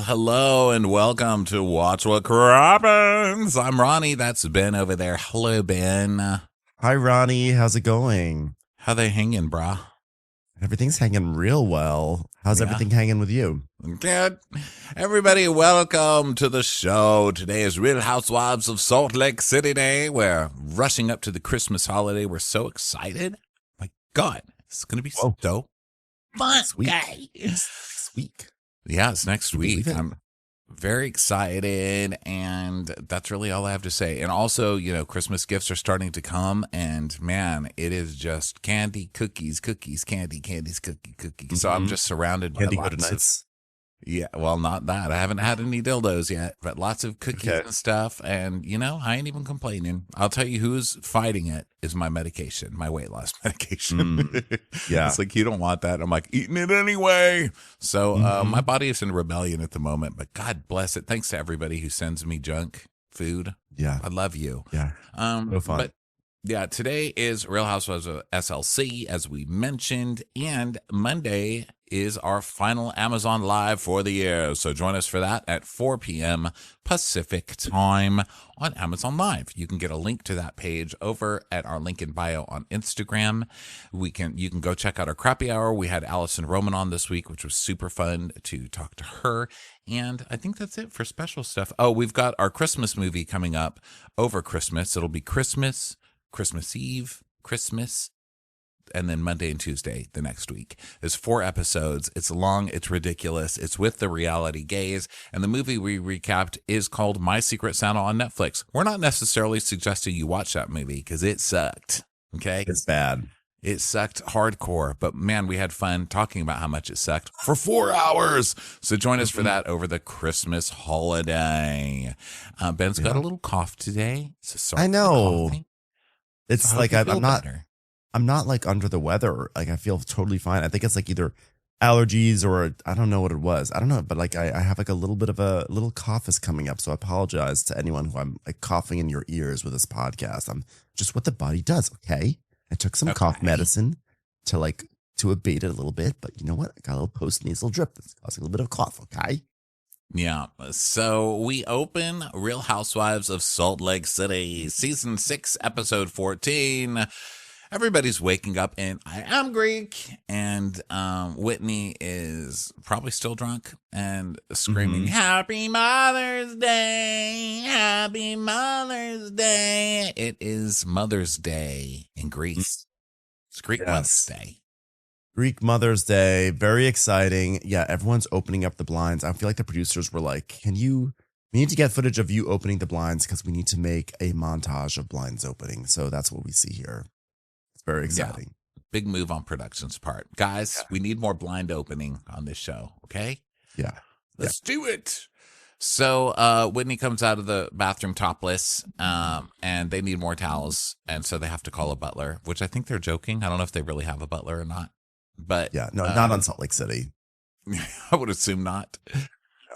Well, hello and welcome to Watch What Crappens. I'm Ronnie. That's Ben over there. Hello, Ben. Hi, Ronnie. How's it going? How they hanging, brah? Everything's hanging real well. How's everything hanging with you? Good. Everybody, welcome to the show. Today is Real Housewives of Salt Lake City Day. We're rushing up to the Christmas holiday. We're so excited. My God, it's going to be so fun. Next week. Yeah, it's next week. I'm very excited, and that's really all I have to say. And also, you know, Christmas gifts are starting to come, and man, it is just candy, cookies, candy, candies, cookies. Mm-hmm. So I'm just surrounded by lots of... Yeah, well, not that. I haven't had any dildos yet, but lots of cookies and stuff. And, you know, I ain't even complaining. I'll tell you who's fighting it is my medication, my weight loss medication. Yeah. It's like, you don't want that. I'm like, eating it anyway. So my body is in rebellion at the moment, but God bless it. Thanks to everybody who sends me junk food. Yeah. I love you. Yeah. No fun. But yeah, today is Real Housewives of SLC, as we mentioned, and Monday is our final Amazon Live for the year. So join us for that at 4 p.m. Pacific time on Amazon Live. You can get a link to that page over at our link in bio on Instagram. You can go check out our Crappy Hour. We had Allison Roman on this week, which was super fun to talk to her. And I think that's it for special stuff. Oh, we've got our Christmas movie coming up over Christmas. It'll be Christmas Eve, Christmas, and then Monday and Tuesday the next week. There's 4 episodes. It's long. It's ridiculous. It's with the reality gaze. And the movie we recapped is called My Secret Santa on Netflix. We're not necessarily suggesting you watch that movie because it sucked. Okay? It's bad. It sucked hardcore, but man, we had fun talking about how much it sucked for 4 hours. So join us for that over the Christmas holiday. Ben's got a little cough today. So sorry. I know. It's like I'm not like under the weather. Like I feel totally fine. I think it's like either allergies or I don't know what it was. I don't know, but like I have like a little bit of a little cough is coming up. So I apologize to anyone who I'm like coughing in your ears with this podcast. I'm just what the body does. Okay. I took some cough medicine to abate it a little bit, but you know what? I got a little post-nasal drip that's causing a little bit of cough. Okay. Yeah, so we open Real Housewives of Salt Lake City, Season 6, Episode 14. Everybody's waking up and I am Greek, and Whitney is probably still drunk and screaming, Happy Mother's Day, Happy Mother's Day. It is Mother's Day in Greece. It's Greek Mother's Day. Greek Mother's Day, very exciting. Yeah, everyone's opening up the blinds. I feel like the producers were like, we need to get footage of you opening the blinds because we need to make a montage of blinds opening. So that's what we see here. It's very exciting. Yeah. Big move on production's part. Guys, we need more blind opening on this show, okay? Yeah. Let's do it. So Whitney comes out of the bathroom topless, and they need more towels. And so they have to call a butler, which I think they're joking. I don't know if they really have a butler or not. But yeah, no, not on Salt Lake City. I would assume not.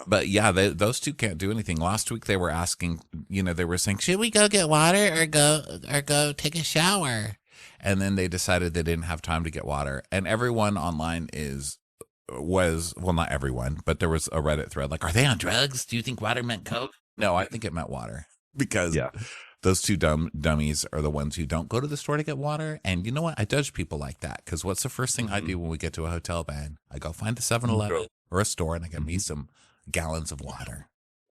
But yeah, those two can't do anything. Last week they were asking, they were saying, should we go get water or go take a shower? And then they decided they didn't have time to get water. And everyone online not everyone, but there was a Reddit thread like, are they on drugs? Do you think water meant Coke? No, I think it meant water because those two dummies are the ones who don't go to the store to get water. And you know what? I judge people like that because what's the first thing I do when we get to a hotel bed? I go find a 7-Eleven or a store and I get me some gallons of water.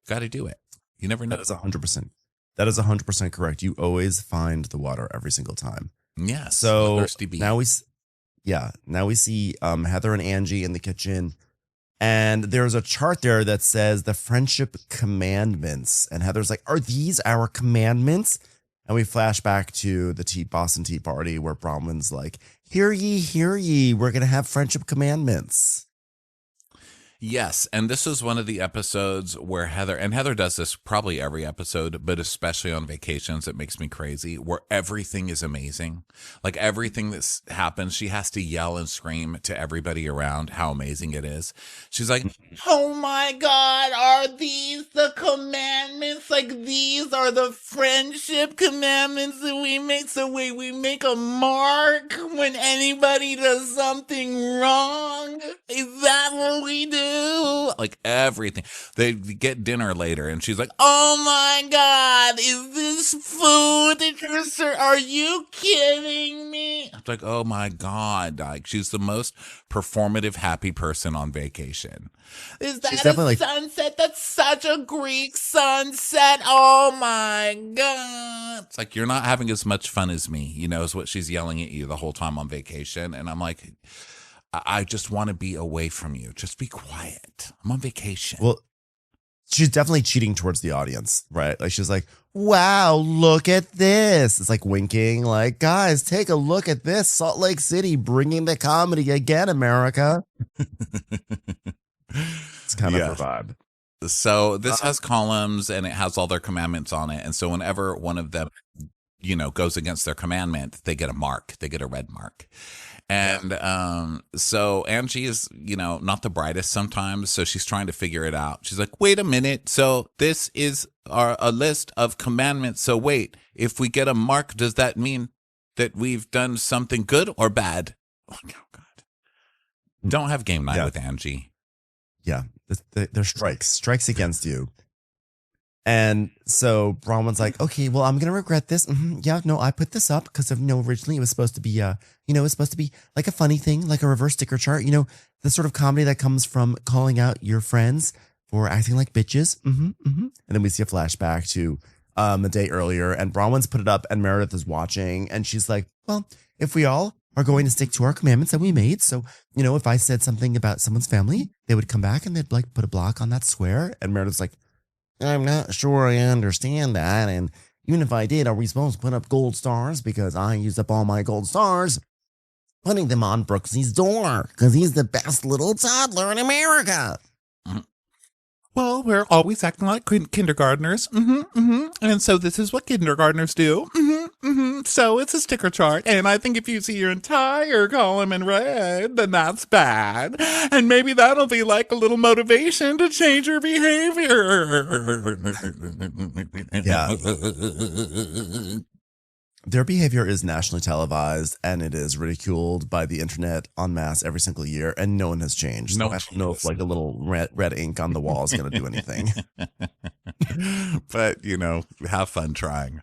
Got to do it. You never know. That is 100%. That is 100% correct. You always find the water every single time. Yeah. So now we see Heather and Angie in the kitchen. And there's a chart there that says the friendship commandments. And Heather's like, are these our commandments? And we flash back to the Boston Tea Party where Bronwyn's like, hear ye, we're going to have friendship commandments. Yes, and this is one of the episodes where Heather does this probably every episode, but especially on vacations, it makes me crazy, where everything is amazing. Like everything that happens, she has to yell and scream to everybody around how amazing it is. She's like, oh my God, are these the commandments? Like these are the friendship commandments that we make, so we make a mark when anybody does something wrong? Is that what we do? you. Like everything. They get dinner later and she's like, oh my God, is this food that you're are you kidding me? I'm like, oh my God. Like she's the most performative happy person on vacation. Is that She's a definitely like, sunset? That's such a Greek sunset. Oh my God. It's like, you're not having as much fun as me, is what she's yelling at you the whole time on vacation. And I'm like, I just want to be away from you. Just be quiet. I'm on vacation. well, she's definitely cheating towards the audience, right? Like she's like, wow, look at this. It's like winking, like, guys, take a look at this. Salt Lake City bringing the comedy again, America. It's kind of her vibe. So this has columns and it has all their commandments on it. And so whenever one of them, goes against their commandment, they get a mark. They get a red mark. And so Angie is, not the brightest sometimes. So she's trying to figure it out. She's like, wait a minute. So this is a list of commandments. So wait, if we get a mark, does that mean that we've done something good or bad? Oh, God. Don't have game night with Angie. Yeah, they're strikes against you. And so Bronwyn's like, okay, well, I'm going to regret this. Yeah, no, I put this up because originally it was supposed to be, it's supposed to be like a funny thing, like a reverse sticker chart, the sort of comedy that comes from calling out your friends for acting like bitches. And then we see a flashback to a day earlier and Bronwyn's put it up and Meredith is watching and she's like, well, if we all are going to stick to our commandments that we made. So, if I said something about someone's family, they would come back and they'd like put a block on that square. And Meredith's like, I'm not sure I understand that. And even if I did, are we supposed to put up gold stars? Because I used up all my gold stars putting them on Brooksy's door because he's the best little toddler in America. Well, we're always acting like kindergartners. And so this is what kindergartners do. So it's a sticker chart. And I think if you see your entire column in red, then that's bad. And maybe that'll be like a little motivation to change your behavior. Yeah. Their behavior is nationally televised and it is ridiculed by the internet en masse every single year, and no one has changed. No, I don't know if like a little red ink on the wall is going to do anything. But, have fun trying.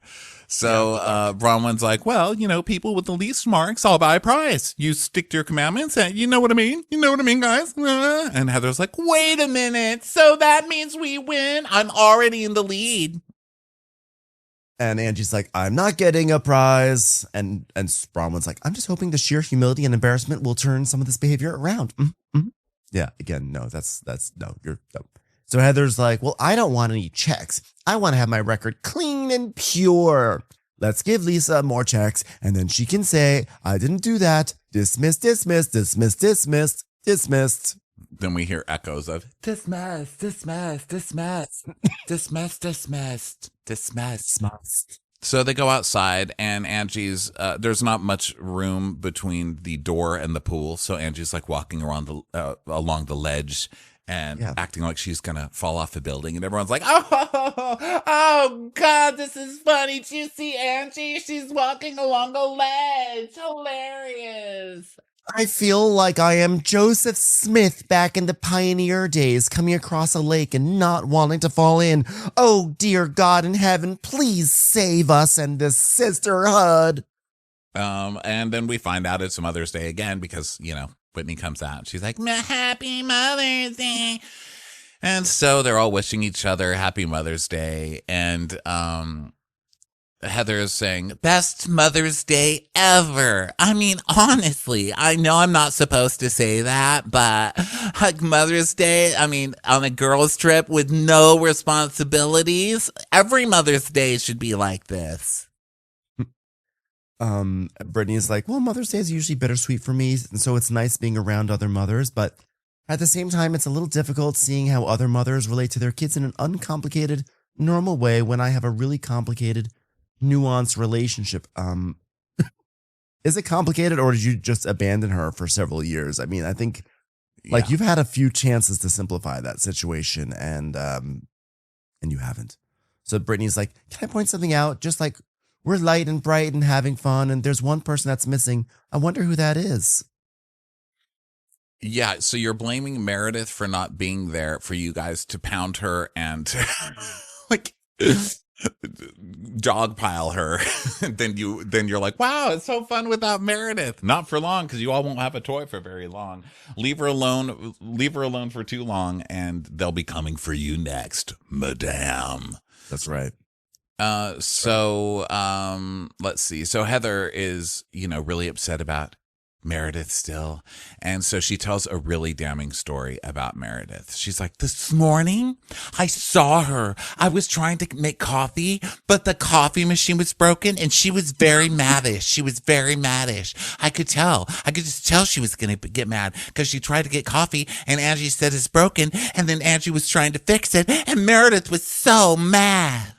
So Bronwyn's like, well, people with the least marks, I'll buy a prize. You stick to your commandments and you know what I mean? You know what I mean, guys? And Heather's like, wait a minute. So that means we win? I'm already in the lead. And Angie's like, I'm not getting a prize. And Bronwyn's like, I'm just hoping the sheer humility and embarrassment will turn some of this behavior around. Yeah, again, no, that's no, you're no. So Heather's like, well, I don't want any checks. I want to have my record clean and pure. Let's give Lisa more checks. And then she can say, I didn't do that. Dismissed, dismissed, dismissed, dismissed, dismissed. Then we hear echoes of dismissed, dismissed, dismissed, dismissed, dismissed, dismissed. So they go outside and Angie's, there's not much room between the door and the pool. So Angie's like walking around along the ledge and acting like she's going to fall off a building. And everyone's like, oh God, this is funny. Do you see Angie? She's walking along a ledge. Hilarious. I feel like I am Joseph Smith back in the pioneer days, coming across a lake and not wanting to fall in. Oh, dear God in heaven, please save us and this sisterhood. And then we find out it's Mother's Day again because, Whitney comes out and she's like, Happy Mother's Day. And so they're all wishing each other Happy Mother's Day. And, Heather is saying, best Mother's Day ever. I mean, honestly, I know I'm not supposed to say that, but like Mother's Day, I mean, on a girls' trip with no responsibilities, every Mother's Day should be like this. Brittany's like, well, Mother's Day is usually bittersweet for me, and so it's nice being around other mothers, but at the same time, it's a little difficult seeing how other mothers relate to their kids in an uncomplicated, normal way when I have a really complicated, nuanced relationship. Is it complicated or did you just abandon her for several years? I mean, I think like you've had a few chances to simplify that situation and you haven't. So Brittany's like, can I point something out? Just like we're light and bright and having fun and there's one person that's missing. I wonder who that is. Yeah, so you're blaming Meredith for not being there for you guys to pound her and like dogpile her. then you're like, wow, it's so fun without Meredith. Not for long, because you all won't have a toy for very long. Leave her alone for too long, and they'll be coming for you next, Madame. That's right. Let's see. So Heather is, really upset about Meredith still. And so she tells a really damning story about Meredith. She's like, this morning I saw her. I was trying to make coffee, but the coffee machine was broken and she was very maddish. I could just tell she was going to get mad because she tried to get coffee and Angie said it's broken. And then Angie was trying to fix it and Meredith was so mad.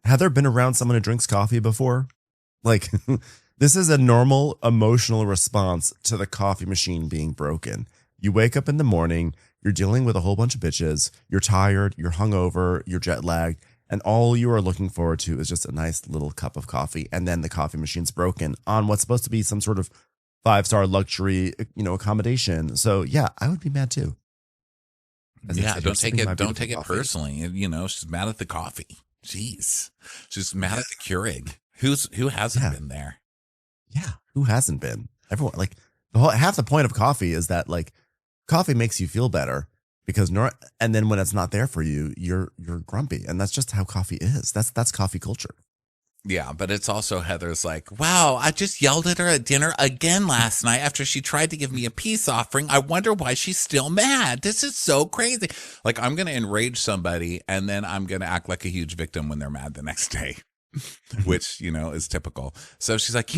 Heather been around someone who drinks coffee before? Like, this is a normal emotional response to the coffee machine being broken. You wake up in the morning, you're dealing with a whole bunch of bitches, you're tired, you're hungover, you're jet lagged, and all you are looking forward to is just a nice little cup of coffee. And then the coffee machine's broken on what's supposed to be some sort of 5-star luxury, accommodation. So yeah, I would be mad too. Yeah, don't take it personally. She's mad at the coffee. Jeez. She's mad at the Keurig. Who hasn't been there? Yeah, who hasn't been? Everyone, like, half the point of coffee is that, like, coffee makes you feel better because and then when it's not there for you, you're grumpy, and that's just how coffee is. That's coffee culture. Yeah, but it's also Heather's like, wow, I just yelled at her at dinner again last night after she tried to give me a peace offering. I wonder why she's still mad. This is so crazy. Like, I'm going to enrage somebody and then I'm going to act like a huge victim when they're mad the next day. Which, is typical. So she's like,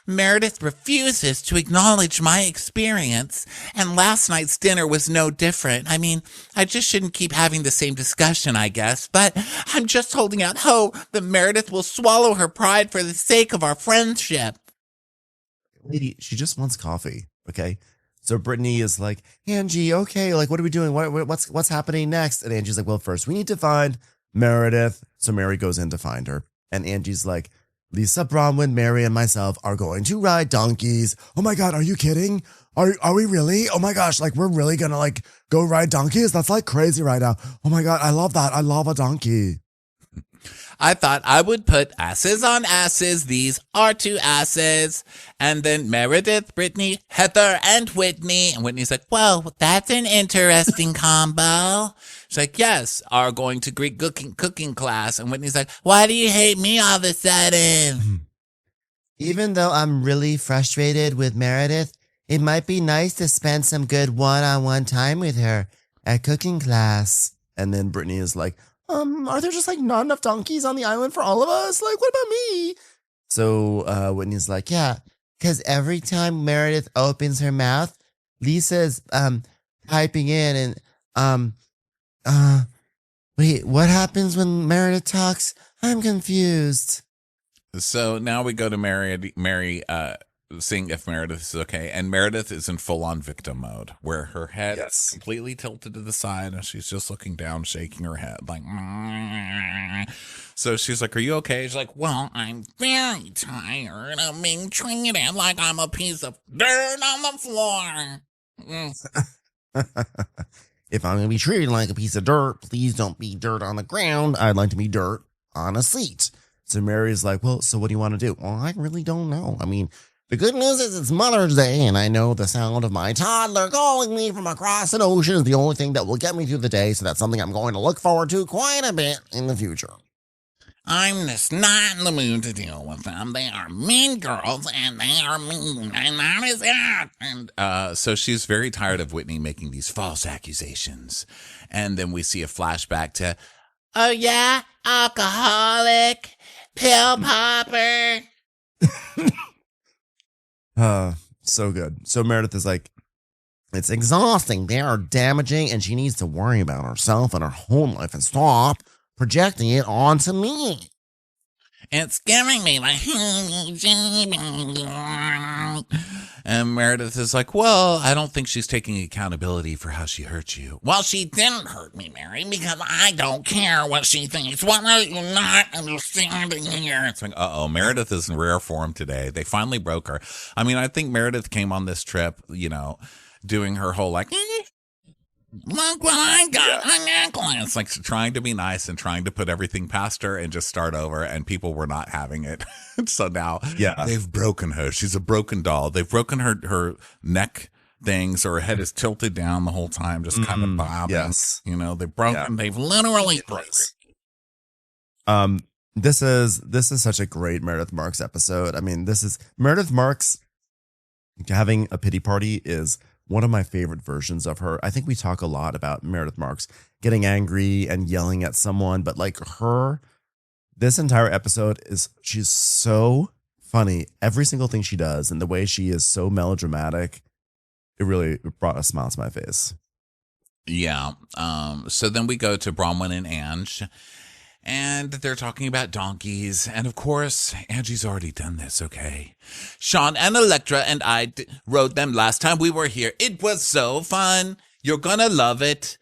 Meredith refuses to acknowledge my experience. And last night's dinner was no different. I mean, I just shouldn't keep having the same discussion, I guess. But I'm just holding out hope that Meredith will swallow her pride for the sake of our friendship. Lady, she just wants coffee. Okay. So Brittany is like, Angie, okay, like, what are we doing? What's happening next? And Angie's like, well, first we need to find Meredith. So Mary goes in to find her. And Angie's like, Lisa, Bronwyn, Mary, and myself are going to ride donkeys. Oh my God, are you kidding? Are we really? Oh my gosh, like, we're really gonna, like, go ride donkeys? That's like crazy right now. Oh my God, I love that. I love a donkey. I thought I would put asses on asses. These are 2 asses. And then Meredith, Brittany, Heather, and Whitney. And Whitney's like, well, that's an interesting combo. She's like, yes, are going to Greek cooking class. And Whitney's like, why do you hate me all of a sudden? Even though I'm really frustrated with Meredith, it might be nice to spend some good one-on-one time with her at cooking class. And then Brittany is like, are there just, like, not enough donkeys on the island for all of us? Like, what about me? So Whitney's like, yeah, because every time Meredith opens her mouth, Lisa's typing in and wait, what happens when Meredith talks? I'm confused. So now we go to Mary seeing if Meredith is okay. And Meredith is in full-on victim mode, where her head is completely tilted to the side, and she's just looking down, shaking her head, like, so she's like, are you okay? She's like, well, I'm very tired of being treated like I'm a piece of dirt on the floor. If I'm going to be treated like a piece of dirt, please don't be dirt on the ground. I'd like to be dirt on a seat. So Mary's like, well, so what do you want to do? Well, I really don't know. I mean, the good news is it's Mother's Day, and I know the sound of my toddler calling me from across an ocean is the only thing that will get me through the day, so that's something I'm going to look forward to quite a bit in the future. I'm just not in the mood to deal with them. They are mean girls, and they are mean, and that is it. And so she's very tired of Whitney making these false accusations. And then we see a flashback to, oh yeah, alcoholic, pill popper. So good. So Meredith is like, it's exhausting. They are damaging, and she needs to worry about herself and her home life and stop projecting it onto me. It's giving me like, and Meredith is like, well, I don't think she's taking accountability for how she hurt you. Well, she didn't hurt me, Mary, because I don't care what she thinks. What are you not understanding here? It's like, Meredith is in rare form today. They finally broke her. I mean, I think Meredith came on this trip, doing her whole like, look what I got, a necklace. Like trying to be nice and trying to put everything past her and just start over. And people were not having it. So now they've broken her. She's a broken doll. They've broken her neck things, or her head is tilted down the whole time, just kind of bobbing. Yes. You know, they've broken, they've literally broken. This is such a great Meredith Marks episode. I mean, this is Meredith Marks having a pity party is one of my favorite versions of her. I think we talk a lot about Meredith Marks getting angry and yelling at someone, but like this entire episode she's so funny. Every single thing she does and the way she is so melodramatic, it really brought a smile to my face. Yeah. So then we go to Bronwyn and Ange, and they're talking about donkeys. And of course, Angie's already done this, okay? Sean and Electra and I rode them last time we were here. It was so fun. You're gonna love it.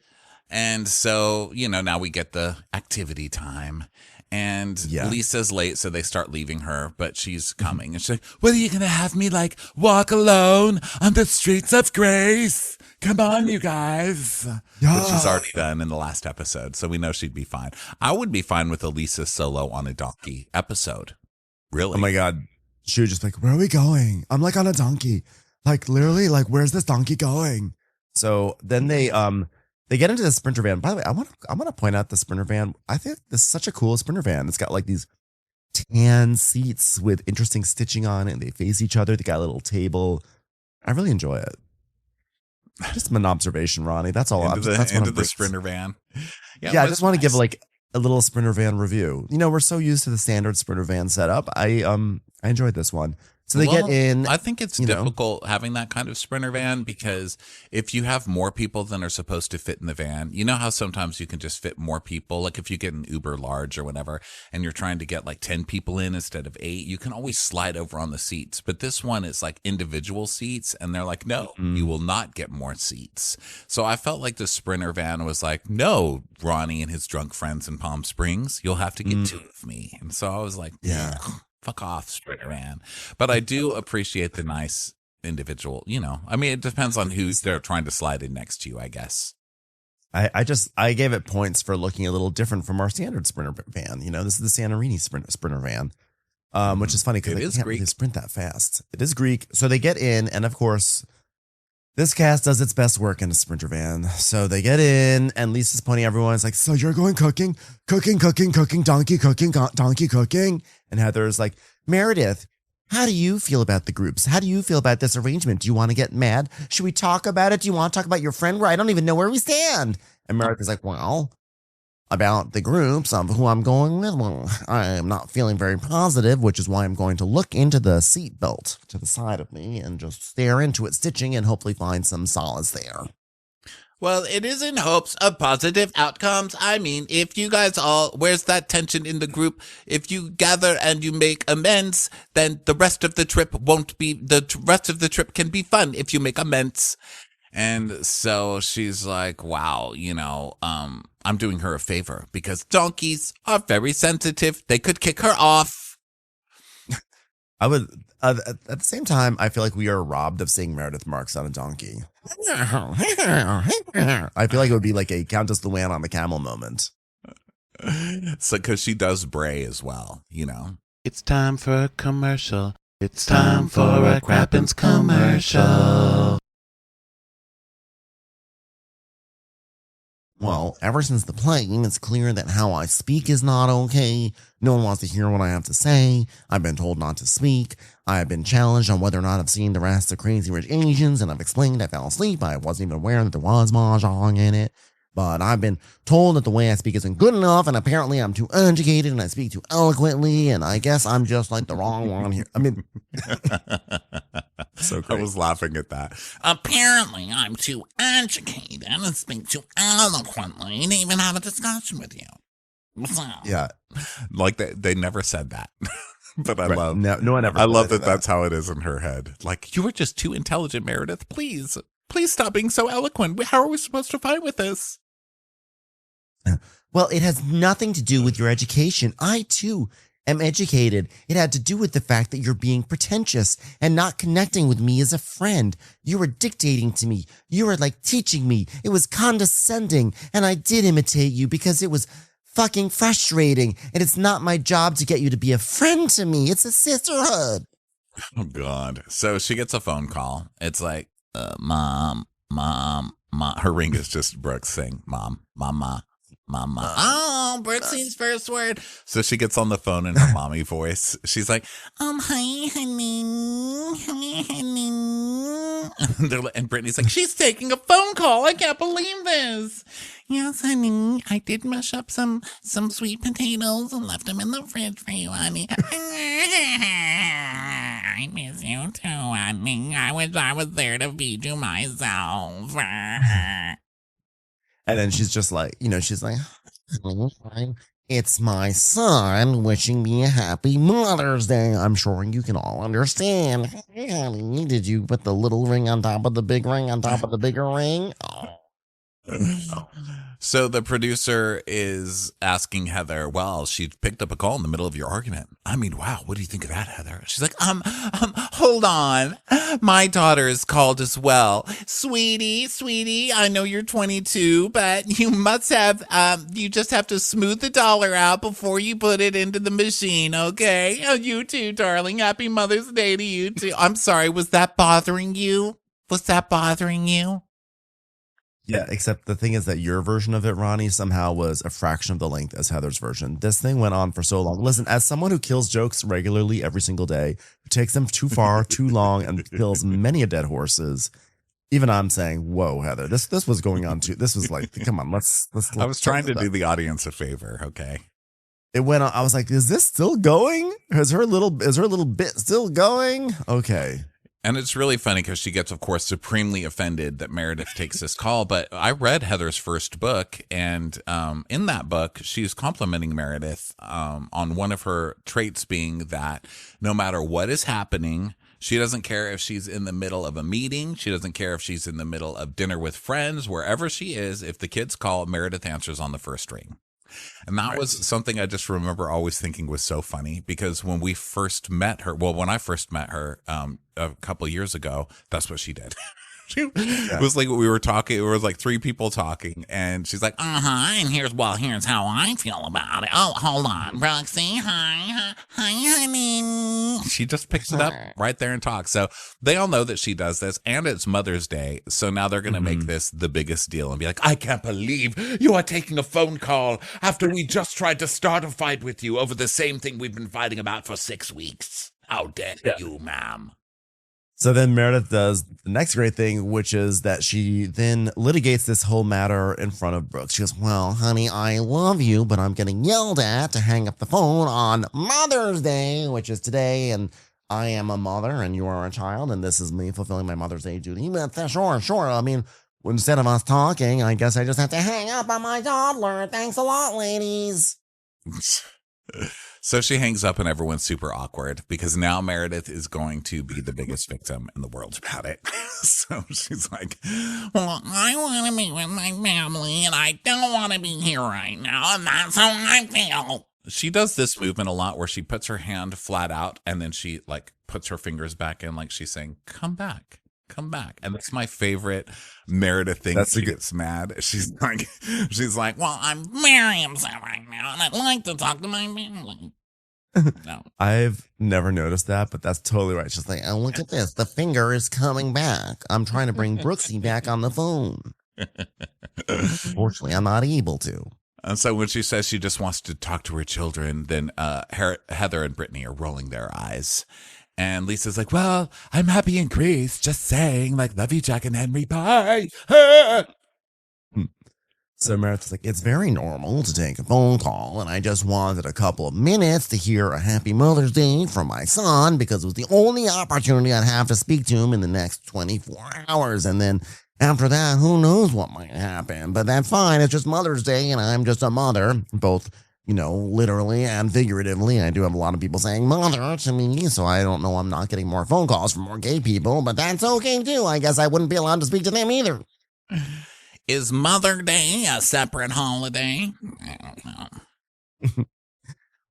And so, now we get the activity time. And Lisa's late, so they start leaving her, but she's coming. And she's like, "What, are you going to have me, walk alone on the streets of Grace? Come on, you guys." Yeah. Which she's already done in the last episode, so we know she'd be fine. I would be fine with a Lisa solo on a donkey episode. Really? Oh, my God. She would just be like, "Where are we going? I'm on a donkey. Literally, where's this donkey going?" So then they get into the Sprinter van. By the way, I want to point out the Sprinter van. I think this is such a cool Sprinter van. It's got these tan seats with interesting stitching on it, and they face each other. They got a little table. I really enjoy it. Just an observation, Ronnie. That's all. That's into the Sprinter van. Yeah, I just want to give a little Sprinter van review. We're so used to the standard Sprinter van setup. I enjoyed this one. So they get in. I think it's difficult having that kind of Sprinter van, because if you have more people than are supposed to fit in the van, you know how sometimes you can just fit more people. Like if you get an Uber large or whatever, and you're trying to get 10 people in instead of 8, you can always slide over on the seats. But this one is individual seats, and they're like, "No, you will not get more seats." So I felt like the Sprinter van was like, "No, Ronnie and his drunk friends in Palm Springs, you'll have to get 2 of me." And so I was like, yeah. Fuck off, Sprinter van. But I do appreciate the nice individual, I mean, it depends on who's they're trying to slide in next to you, I guess. I gave it points for looking a little different from our standard Sprinter van. This is the Santorini Sprinter van, which is funny because they can't really sprint that fast. It is Greek. So they get in, and of course, this cast does its best work in a Sprinter van. So they get in, and Lisa's pointing at everyone. It's like, "So you're going cooking, donkey cooking. And Heather's like, "Meredith, how do you feel about the groups? How do you feel about this arrangement? Do you want to get mad? Should we talk about it? Do you want to talk about your friend where I don't even know where we stand?" And Meredith is like, "Well, about the groups of who I'm going with, well, I'm not feeling very positive, which is why I'm going to look into the seat belt to the side of me and just stare into it stitching and hopefully find some solace there." Well, it is in hopes of positive outcomes. I mean, if you guys where's that tension in the group? If you gather and you make amends, then the rest of the trip can be fun if you make amends. And so she's like, wow, I'm doing her a favor because donkeys are very sensitive. They could kick her off. I would, at the same time, I feel like we are robbed of seeing Meredith Marks on a donkey. I feel like it would be like a Countess Luann on the camel moment. So, because she does bray as well, It's time for a commercial. It's time for a Crappens commercial. Well, ever since the plague, it's clear that how I speak is not okay. No one wants to hear what I have to say. I've been told not to speak. I have been challenged on whether or not I've seen the rest of Crazy Rich Asians, and I've explained I fell asleep. I wasn't even aware that there was mahjong in it. But I've been told that the way I speak isn't good enough, and apparently I'm too educated and I speak too eloquently, and I guess I'm just the wrong one here. I mean, so great. I was laughing at that. Apparently I'm too educated and speak too eloquently to even have a discussion with you. Yeah. They never said that. But I love no one ever. I love that that's how it is in her head. You were just too intelligent, Meredith. Please stop being so eloquent. How are we supposed to fight with this? Well, it has nothing to do with your education. I, too, am educated. It had to do with the fact that you're being pretentious and not connecting with me as a friend. You were dictating to me. You were like teaching me. It was condescending. And I did imitate you because it was fucking frustrating. And it's not my job to get you to be a friend to me. It's a sisterhood. Oh, God. So she gets a phone call. It's like, mom. Her ring is just Brooke saying, mom, mama. Mama. Oh, Brooksy's first word. So she gets on the phone in her mommy voice. She's like, hi, honey. Hi, honey. And Brittany's like, she's taking a phone call. I can't believe this. Yes, honey. I did mash up some sweet potatoes and left them in the fridge for you, honey. I miss you too, honey. I wish I was there to feed you myself. And then she's just like, she's like, it's my son wishing me a happy Mother's Day. I'm sure you can all understand. Hey, honey, did you put the little ring on top of the big ring on top of the bigger ring? Oh. So the producer is asking Heather, well, she picked up a call in the middle of your argument. I mean, wow, what do you think of that, Heather? She's like, hold on. My daughter is called as well. Sweetie, I know you're 22, but you must have, you just have to smooth the dollar out before you put it into the machine, okay? Oh, you too, darling. Happy Mother's Day to you too. I'm sorry, was that bothering you? Yeah, except the thing is that your version of it, Ronnie, somehow was a fraction of the length as Heather's version. This thing went on for so long. Listen, as someone who kills jokes regularly every single day, who takes them too far, too long, and kills many a dead horses, even I'm saying, whoa, Heather, this was going on too. This was like, come on, let's I was trying to do the audience a favor, okay? It went on. I was like, is this still going? Is her little bit still going? Okay. And it's really funny because she gets, of course, supremely offended that Meredith takes this call. But I read Heather's first book, and in that book, she's complimenting Meredith on one of her traits being that no matter what is happening, she doesn't care if she's in the middle of a meeting. She doesn't care if she's in the middle of dinner with friends. Wherever she is, if the kids call, Meredith answers on the first ring. And that was something I just remember always thinking was so funny because when we first met her, when I first met her a couple of years ago, that's what she did. It was like we were talking, it was like three people talking, and she's like, and here's how I feel about it. Oh, hold on, Roxy, hi, honey. She just picks it up right there and talks. So they all know that she does this, and it's Mother's Day, so now they're going to make this the biggest deal and be like, I can't believe you are taking a phone call after we just tried to start a fight with you over the same thing we've been fighting about for 6 weeks. How dare you, ma'am? So then Meredith does the next great thing, which is that she then litigates this whole matter in front of Brooke. She goes, well, honey, I love you, but I'm getting yelled at to hang up the phone on Mother's Day, which is today, and I am a mother and you are a child, and this is me fulfilling my Mother's Day duty. But sure. I mean, instead of us talking, I guess I just have to hang up on my toddler. Thanks a lot, ladies. So she hangs up and everyone's super awkward because now Meredith is going to be the biggest victim in the world about it. So she's like, well, I want to be with my family and I don't want to be here right now. And that's how I feel. She does this movement a lot where she puts her hand flat out and then she like puts her fingers back in like she's saying, come back. And that's my favorite Meredith thing. She gets mad. She's like, well, I'm very upset right now and I'd like to talk to my family. No. I've never noticed that, but that's totally right. She's like, oh, look at this. The finger is coming back. I'm trying to bring Brooksy back on the phone. Unfortunately, I'm not able to. And so when she says she just wants to talk to her children, then Heather and Brittany are rolling their eyes. And Lisa's like, well, I'm happy in Greece. Just saying, like, love you, Jack and Henry. Bye. So Meredith's like, it's very normal to take a phone call, and I just wanted a couple of minutes to hear a happy Mother's Day from my son because it was the only opportunity I'd have to speak to him in the next 24 hours. And then after that, who knows what might happen. But that's fine. It's just Mother's Day, and I'm just a mother, both literally and figuratively. I do have a lot of people saying mother to me, so I don't know. I'm not getting more phone calls from more gay people, but that's okay too. I guess I wouldn't be allowed to speak to them either. Is Mother Day a separate holiday? I don't know.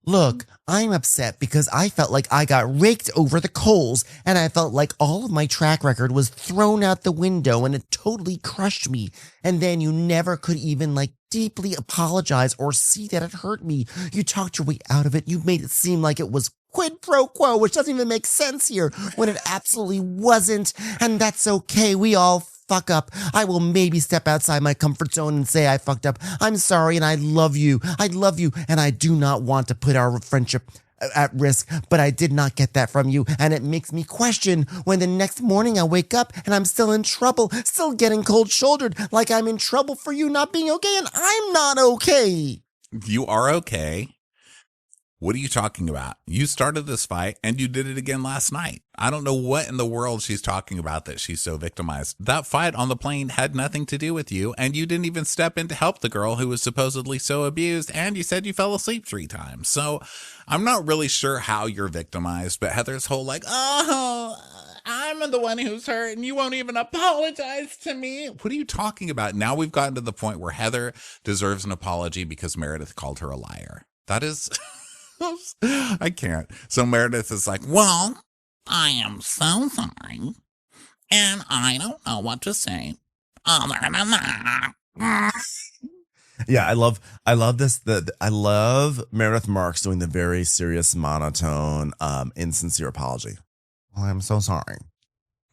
Look, I'm upset because I felt like I got raked over the coals and I felt like all of my track record was thrown out the window and it totally crushed me. And then you never could even like deeply apologize or see that it hurt me. You talked your way out of it. You made it seem like it was quid pro quo, which doesn't even make sense here when it absolutely wasn't. And that's okay. We all fuck up. I will maybe step outside my comfort zone and say I fucked up. I'm sorry and I love you. I love you and I do not want to put our friendship at risk, but I did not get that from you and it makes me question when the next morning I wake up and I'm still in trouble, still getting cold shouldered like I'm in trouble for you not being okay and I'm not okay. You are okay. What are you talking about? You started this fight and you did it again last night. I don't know what in the world she's talking about that she's so victimized. That fight on the plane had nothing to do with you, and you didn't even step in to help the girl who was supposedly so abused, and you said you fell asleep 3 times. So I'm not really sure how you're victimized, but Heather's whole like, oh, I'm the one who's hurt and you won't even apologize to me. What are you talking about? Now we've gotten to the point where Heather deserves an apology because Meredith called her a liar. That is... I can't. So Meredith is like, well, I am so sorry, and I don't know what to say other than that. Yeah, I love this. I love Meredith Marks doing the very serious monotone, insincere apology. Well, I'm so sorry.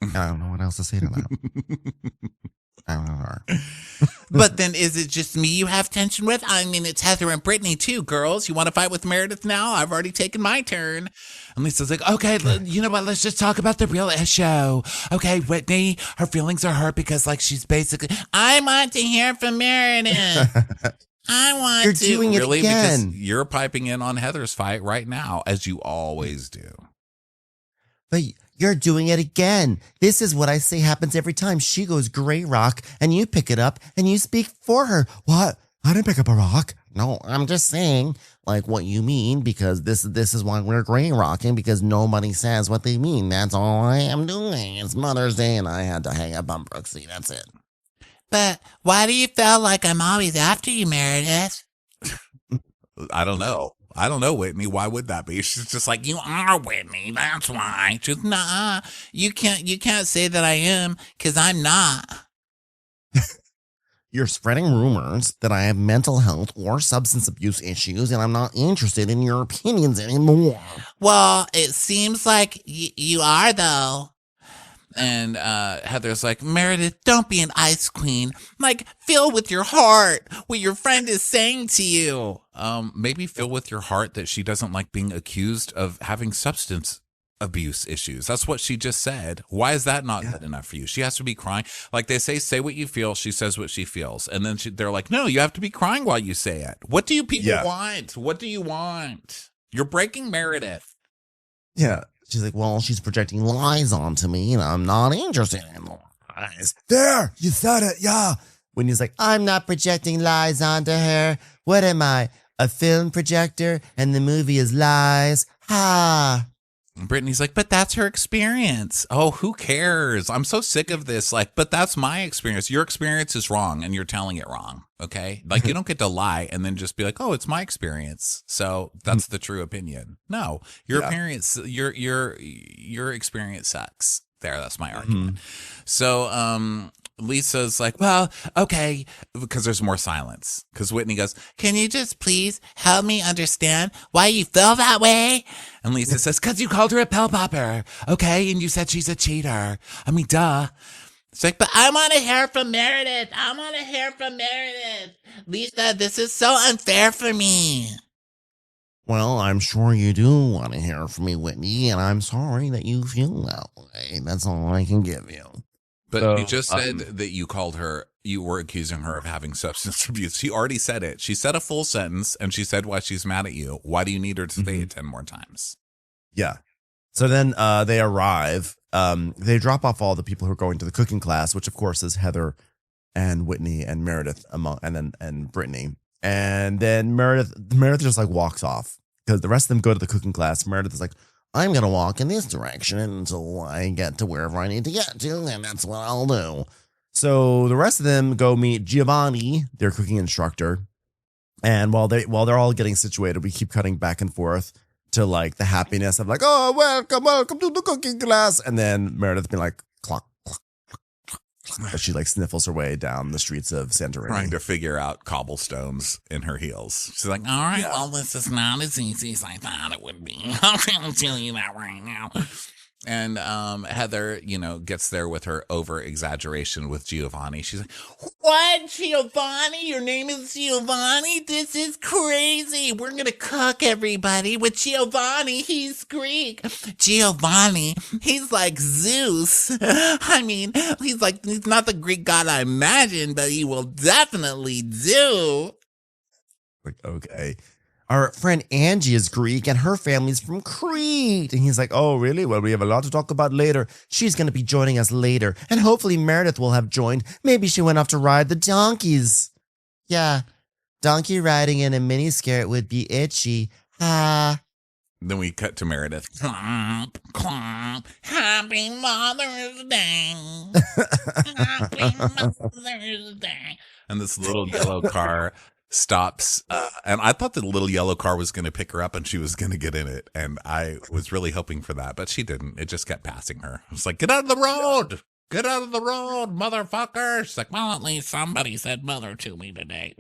I don't know what else to say to that. I'm sorry. But then is it just me you have tension with? I mean, it's Heather and Brittany too, girls. You want to fight with Meredith now? I've already taken my turn. And Lisa's like, okay, you know what? Let's just talk about the real issue. Okay, Whitney, her feelings are hurt because like she's basically, I want to hear from Meredith. I want You're to. doing it really? again. Because you're piping in on Heather's fight right now, as you always do. But you're doing it again. This is what I say happens every time. She goes gray rock and you pick it up and you speak for her. What? I didn't pick up a rock. No, I'm just saying like what you mean because this is why we're gray rocking because nobody says what they mean. That's all I am doing. It's Mother's Day and I had to hang up on Brooksy. That's it. But why do you feel like I'm always after you, Meredith? I don't know. I don't know, Whitney. Why would that be? She's just like, you are Whitney. That's why. She's nah. You can't say that I am because I'm not. You're spreading rumors that I have mental health or substance abuse issues, and I'm not interested in your opinions anymore. Well, it seems like you are, though. And Heather's like, Meredith, don't be an ice queen. Like, feel with your heart what your friend is saying to you. Maybe feel with your heart that she doesn't like being accused of having substance abuse issues. That's what she just said. Why is that not good enough for you? She has to be crying. Like they say what you feel. She says what she feels. And then they're like, no, you have to be crying while you say it. What do you people want? What do you want? You're breaking Meredith. Yeah. She's like, well, she's projecting lies onto me and I'm not interested in lies. There, you said it, yeah. When he's like, I'm not projecting lies onto her. What am I, a film projector? And the movie is lies. Ha. And Brittany's like, but that's her experience. Oh, who cares? I'm so sick of this. Like, but that's my experience. Your experience is wrong and you're telling it wrong. Okay. Like you don't get to lie and then just be like, oh, it's my experience. So that's the true opinion. No, your experience, your experience sucks. That's my argument. So, Lisa's like, well, okay, because there's more silence. Because Whitney goes, can you just please help me understand why you feel that way? And Lisa says, because you called her a pill popper, okay? And you said she's a cheater. I mean, duh. It's like, but I want to hear from Meredith. I want to hear from Meredith. Lisa, this is so unfair for me. Well, I'm sure you do want to hear from me, Whitney, and I'm sorry that you feel that way. That's all I can give you. But you just said that you were accusing her of having substance abuse. She already said it. She said a full sentence and she said why she's mad at you. Why do you need her to say it 10 more times? Yeah. So then they arrive. They drop off all the people who are going to the cooking class, which of course is Heather and Whitney and Meredith and Brittany. And then Meredith just like walks off because the rest of them go to the cooking class. Meredith is like, I'm going to walk in this direction until I get to wherever I need to get to, and that's what I'll do. So the rest of them go meet Giovanni, their cooking instructor, And while they're all getting situated, we keep cutting back and forth to like the happiness of like, oh, welcome to the cooking class. And then Meredith being like, clock, clock, clock, clock. As she like sniffles her way down the streets of Santorini. Trying to figure out cobblestones in her heels. She's like, all right, well, this is not as easy as I thought it would be. I'll tell you that right now. And Heather, gets there with her over-exaggeration with Giovanni. She's like, what, Giovanni? Your name is Giovanni? This is crazy. We're going to cook everybody with Giovanni. He's Greek. Giovanni, he's like Zeus. I mean, he's not the Greek god I imagined, but he will definitely do. Like, okay. Our friend Angie is Greek and her family's from Crete. And he's like, oh, really? Well, we have a lot to talk about later. She's going to be joining us later. And hopefully Meredith will have joined. Maybe she went off to ride the donkeys. Yeah, donkey riding in a miniskirt would be itchy. Ha. Then we cut to Meredith. Clomp, clomp. Happy Mother's Day. Happy Mother's Day. And this little yellow car stops, and I thought the little yellow car was going to pick her up and she was going to get in it, and I was really hoping for that, but she didn't. It just kept passing her. I was like, get out of the road, motherfucker. She's like, well, at least somebody said mother to me today.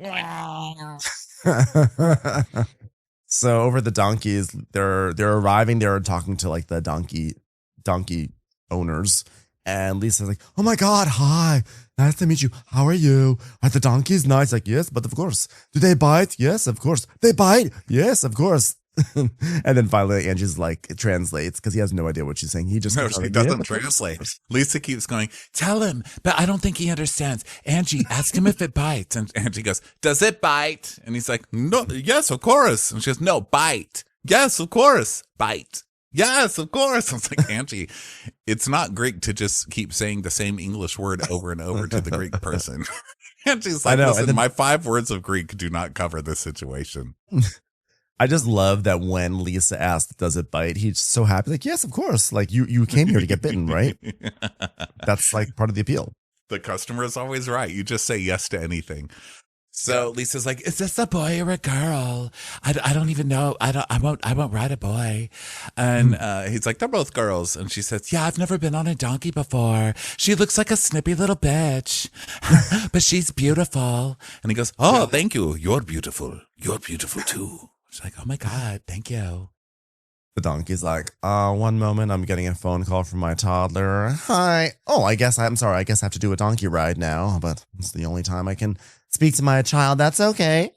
So over the donkeys, they're arriving. They're talking to like the donkey owners, and Lisa's like, oh my god, hi, nice to meet you. How are you? Are the donkeys nice? Like, yes, but of course. Do they bite? Yes, of course. They bite? Yes, of course. And then finally Angie's like, it translates because he has no idea what she's saying. He just she doesn't translate. Lisa keeps going, tell him, but I don't think he understands. Angie, ask him if it bites. And Angie goes, does it bite? And he's like, no, yes, of course. And she goes, no, bite. Yes, of course. Bite. Yes, of course. I was like, Angie, it's not Greek to just keep saying the same English word over and over to the Greek person. And she's like, listen, my 5 words of Greek do not cover this situation. I just love that when Lisa asked, does it bite? He's so happy. Like, yes, of course. Like you came here to get bitten, right? That's like part of the appeal. The customer is always right. You just say yes to anything. So Lisa's like, is this a boy or a girl? I don't even know. I won't ride a boy. And he's like, they're both girls. And she says, yeah, I've never been on a donkey before. She looks like a snippy little bitch, but she's beautiful. And he goes, oh, thank you. You're beautiful. You're beautiful too. She's like, oh my God, thank you. The donkey's like, one moment, I'm getting a phone call from my toddler. Hi. Oh, I'm sorry. I guess I have to do a donkey ride now, but it's the only time I can speak to my child. That's okay.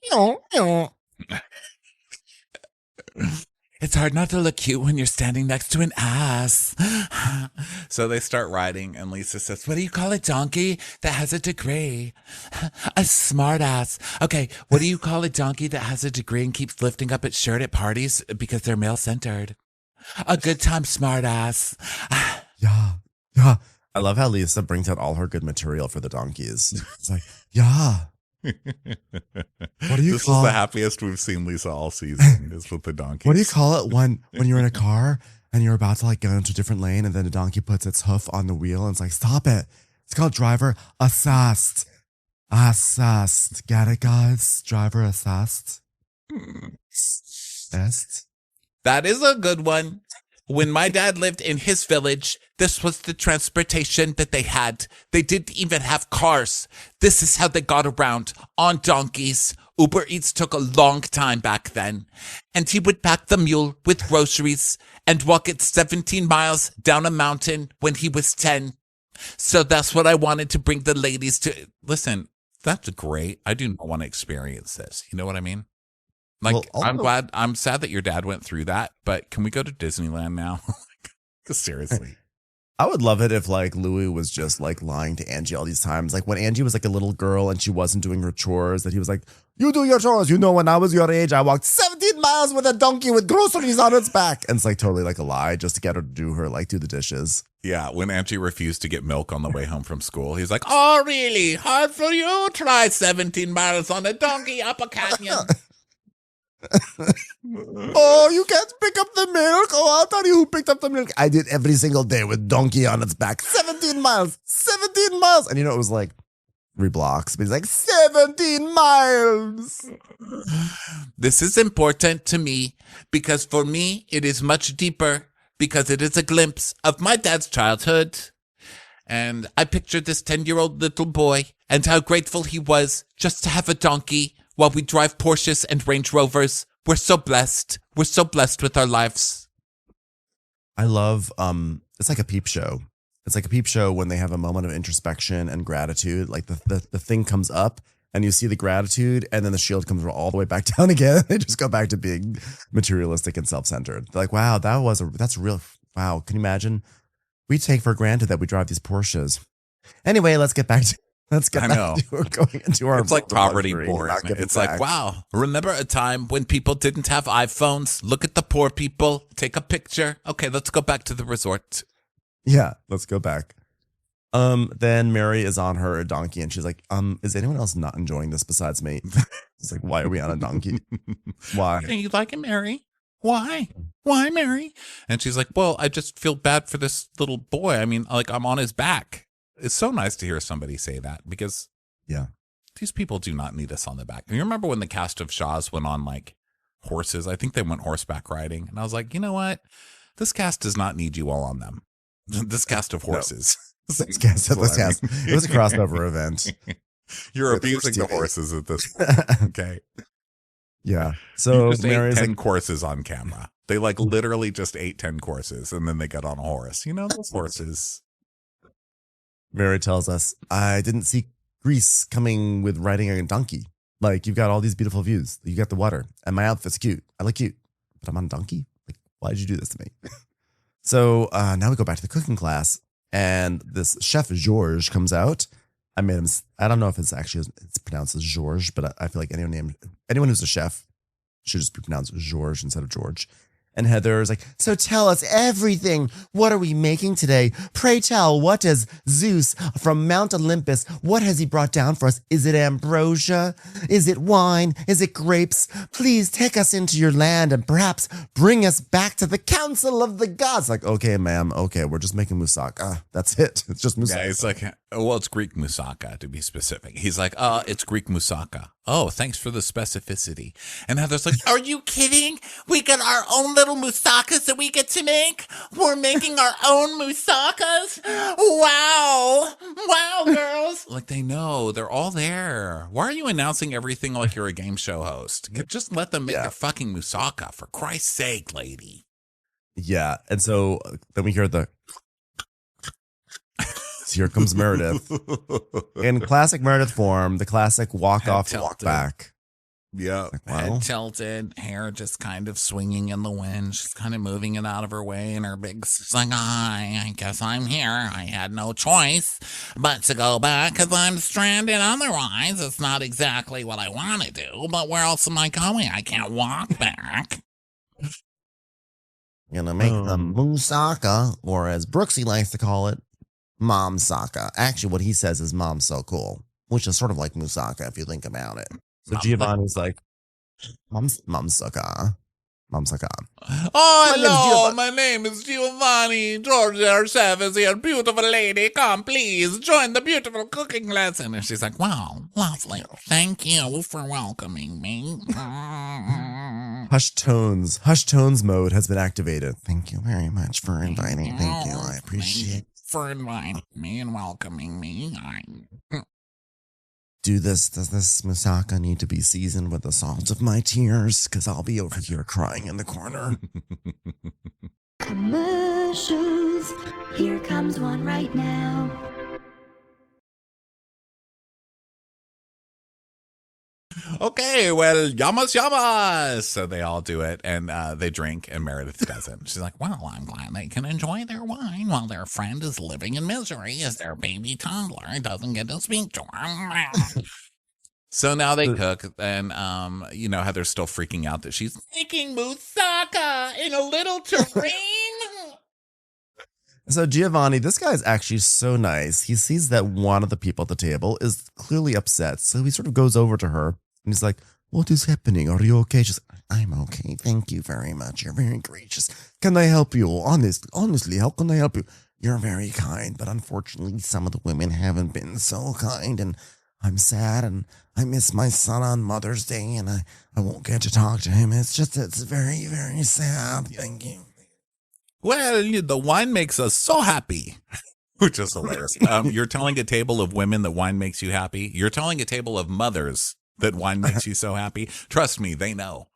It's hard not to look cute when you're standing next to an ass. So they start riding, and Lisa says, what do you call a donkey that has a degree? A smart ass. Okay, what do you call a donkey that has a degree and keeps lifting up its shirt at parties because they're male-centered? A good time smart ass. Yeah. I love how Lisa brings out all her good material for the donkeys. It's like, yeah. What do you this call is the happiest we've seen Lisa all season is with the donkeys. What do you call it when you're in a car and you're about to like get into a different lane and then the donkey puts its hoof on the wheel and it's like, stop it. It's called driver assist. Assist. Get it, guys? Driver assist. Best. That is a good one. When my dad lived in his village, this was the transportation that they had. They didn't even have cars. This is how they got around, on donkeys. Uber Eats took a long time back then. And he would pack the mule with groceries and walk it 17 miles down a mountain when he was 10. So that's what I wanted to bring the ladies to. Listen, that's great. I do not want to experience this. You know what I mean? Like, well, I'm sad that your dad went through that, but can we go to Disneyland now? Seriously. I would love it if like Louis was just like lying to Angie all these times. Like when Angie was like a little girl and she wasn't doing her chores, that he was like, you do your chores. You know, when I was your age, I walked 17 miles with a donkey with groceries on its back. And it's like totally like a lie just to get her to do the dishes. Yeah, when Angie refused to get milk on the way home from school, he's like, oh, really? Hard for you? Try 17 miles on a donkey up a canyon. Oh, you can't pick up the milk? Oh, I'll tell you who picked up the milk. I did every single day with donkey on its back. 17 miles. 17 miles. And you know, it was like blocks. But he's like, 17 miles. This is important to me because for me, it is much deeper because it is a glimpse of my dad's childhood. And I pictured this 10-year-old little boy and how grateful he was just to have a donkey while we drive Porsches and Range Rovers. We're so blessed. We're so blessed with our lives. I love, it's like a peep show. It's like a peep show when they have a moment of introspection and gratitude. Like the thing comes up and you see the gratitude and then the shield comes all the way back down again. They just go back to being materialistic and self-centered. They're like, wow, that's real. Wow. Can you imagine? We take for granted that we drive these Porsches. Anyway, let's get back to going into our. It's like poverty porn. It's like, wow, remember a time when people didn't have iPhones? Look at the poor people. Take a picture. Okay, let's go back to the resort. Yeah, let's go back. Then Mary is on her donkey and she's like, is anyone else not enjoying this besides me? It's like, why are we on a donkey? Why? Hey, you like it, Mary? Why, Mary? And she's like, well, I just feel bad for this little boy. I mean, like, I'm on his back. It's so nice to hear somebody say that because these people do not need us on the back. And you remember when the cast of Shaw's went on like horses? I think they went horseback riding. And I was like, you know what? This cast does not need you all on them. This cast of horses. No. This cast. It was a crossover event. You're abusing the horses at this point. Okay. Yeah. So just Mary's ate 10 like, courses on camera. They like literally just ate 10 courses and then they got on a horse. You know, those horses. Mary tells us, I didn't see Greece coming with riding a donkey. Like, you've got all these beautiful views. You got the water and my outfit's cute. I look cute, but I'm on a donkey. Like, why did you do this to me? So now we go back to the cooking class and this chef Georges comes out. I made him. I don't know if it's pronounced as Georges, but I feel like anyone who's a chef should just be pronounced Georges instead of George. And Heather is like, so tell us everything. What are we making today? Pray tell, what does Zeus from Mount Olympus, what has he brought down for us? Is it ambrosia? Is it wine? Is it grapes? Please take us into your land and perhaps bring us back to the council of the gods. Like, okay, ma'am. Okay, we're just making moussaka. That's it. It's just moussaka. Yeah, it's like, well, it's Greek moussaka to be specific. He's like, it's Greek moussaka. Oh, thanks for the specificity. And Heather's like, are you kidding? We got our own little moussakas that we get to make. We're making our own moussakas. Wow. Wow, girls. Like, they know. They're all there. Why are you announcing everything like you're a game show host? Just let them make their fucking moussaka, for Christ's sake, lady. Yeah. And so then we hear here comes Meredith. In classic Meredith form, the classic walk off, walk back. Yeah. Like, head tilted, hair just kind of swinging in the wind. She's kind of moving it out of her way, and her big, she's like, I guess I'm here. I had no choice but to go back because I'm stranded. Otherwise, it's not exactly what I want to do, but where else am I going? I can't walk back. Gonna make the moussaka, or as Brooksy likes to call it, Momsaka. Actually, what he says is Mom's so cool, which is sort of like moussaka if you think about it. So Giovanni's like, Momsaka. Oh, hello, my name is Giovanni. George, our chef, is here. Beautiful lady, come please join the beautiful cooking lesson. And she's like, wow, lovely. Thank you for welcoming me. Hushed tones mode has been activated. Thank you very much for inviting. Thank you. I appreciate it. For inviting me and welcoming me. Does this moussaka need to be seasoned with the salt of my tears? Because I'll be over here crying in the corner. Commercials. Here comes one right now. Okay, well, yamas. So they all do it, and they drink, and Meredith doesn't. She's like, well, I'm glad they can enjoy their wine while their friend is living in misery as their baby toddler doesn't get to speak to her. So now they cook, and, Heather's still freaking out that she's making moussaka in a little tureen. So Giovanni, this guy's actually so nice. He sees that one of the people at the table is clearly upset. So he sort of goes over to her and he's like, what is happening? Are you okay? She's like, I'm okay. Thank you very much. You're very gracious. Can I help you? Honestly, how can I help you? You're very kind, but unfortunately some of the women haven't been so kind and I'm sad and I miss my son on Mother's Day and I won't get to talk to him. It's very, very sad. Thank you. Well, the wine makes us so happy. Which is hilarious. You're telling a table of women that wine makes you happy. You're telling a table of mothers that wine makes you so happy. Trust me, they know.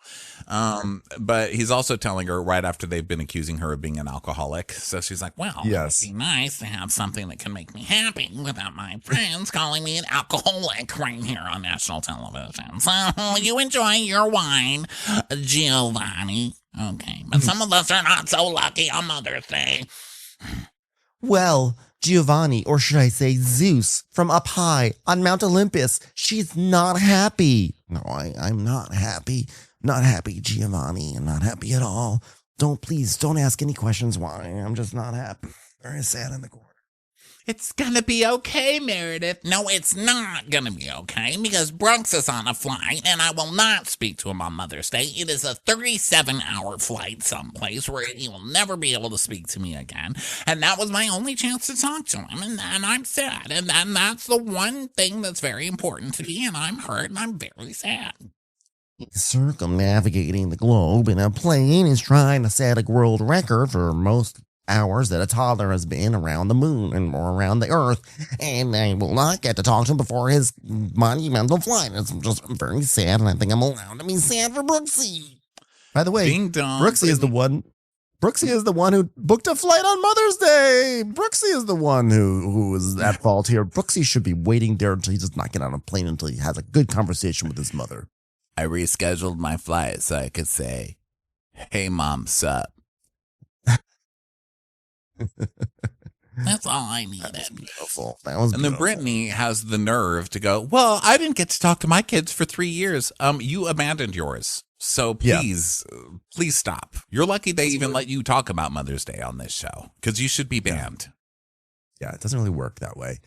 But he's also telling her right after they've been accusing her of being an alcoholic. So she's like, well, Yes. it'd be nice to have something that can make me happy without my friends calling me an alcoholic right here on national television. So you enjoy your wine, Giovanni. Okay. But some of us are not so lucky on Mother's Day. Well, Giovanni, or should I say Zeus, from up high on Mount Olympus, she's not happy. No, I'm not happy. Not happy, Giovanni. I'm not happy at all. Please don't ask any questions why. I'm just not happy. Very sad in the corner. It's gonna be okay, Meredith. No, it's not gonna be okay because Brooks is on a flight and I will not speak to him on Mother's Day. It is a 37-hour flight someplace where he will never be able to speak to me again. And that was my only chance to talk to him. And I'm sad. And that's the one thing that's very important to me. And I'm hurt and I'm very sad. Circumnavigating the globe in a plane is trying to set a world record for most hours that a toddler has been around the moon and or around the earth, and I will not get to talk to him before his monumental flight. It's just very sad, and I think I'm allowed to be sad for Brooksy. By the way, Brooksy is the one who booked a flight on Mother's Day. Brooksy is the one who is at fault here. Brooksy should be waiting there until he does not get on a plane until he has a good conversation with his mother. I rescheduled my flight so I could say, "Hey, Mom, sup?" That's all I needed. That was beautiful. That was and beautiful. then Brittany has the nerve to go, well, I didn't get to talk to my kids for 3 years. You abandoned yours. So please stop. You're lucky they even let you talk about Mother's Day on this show because you should be banned. Yeah, it doesn't really work that way.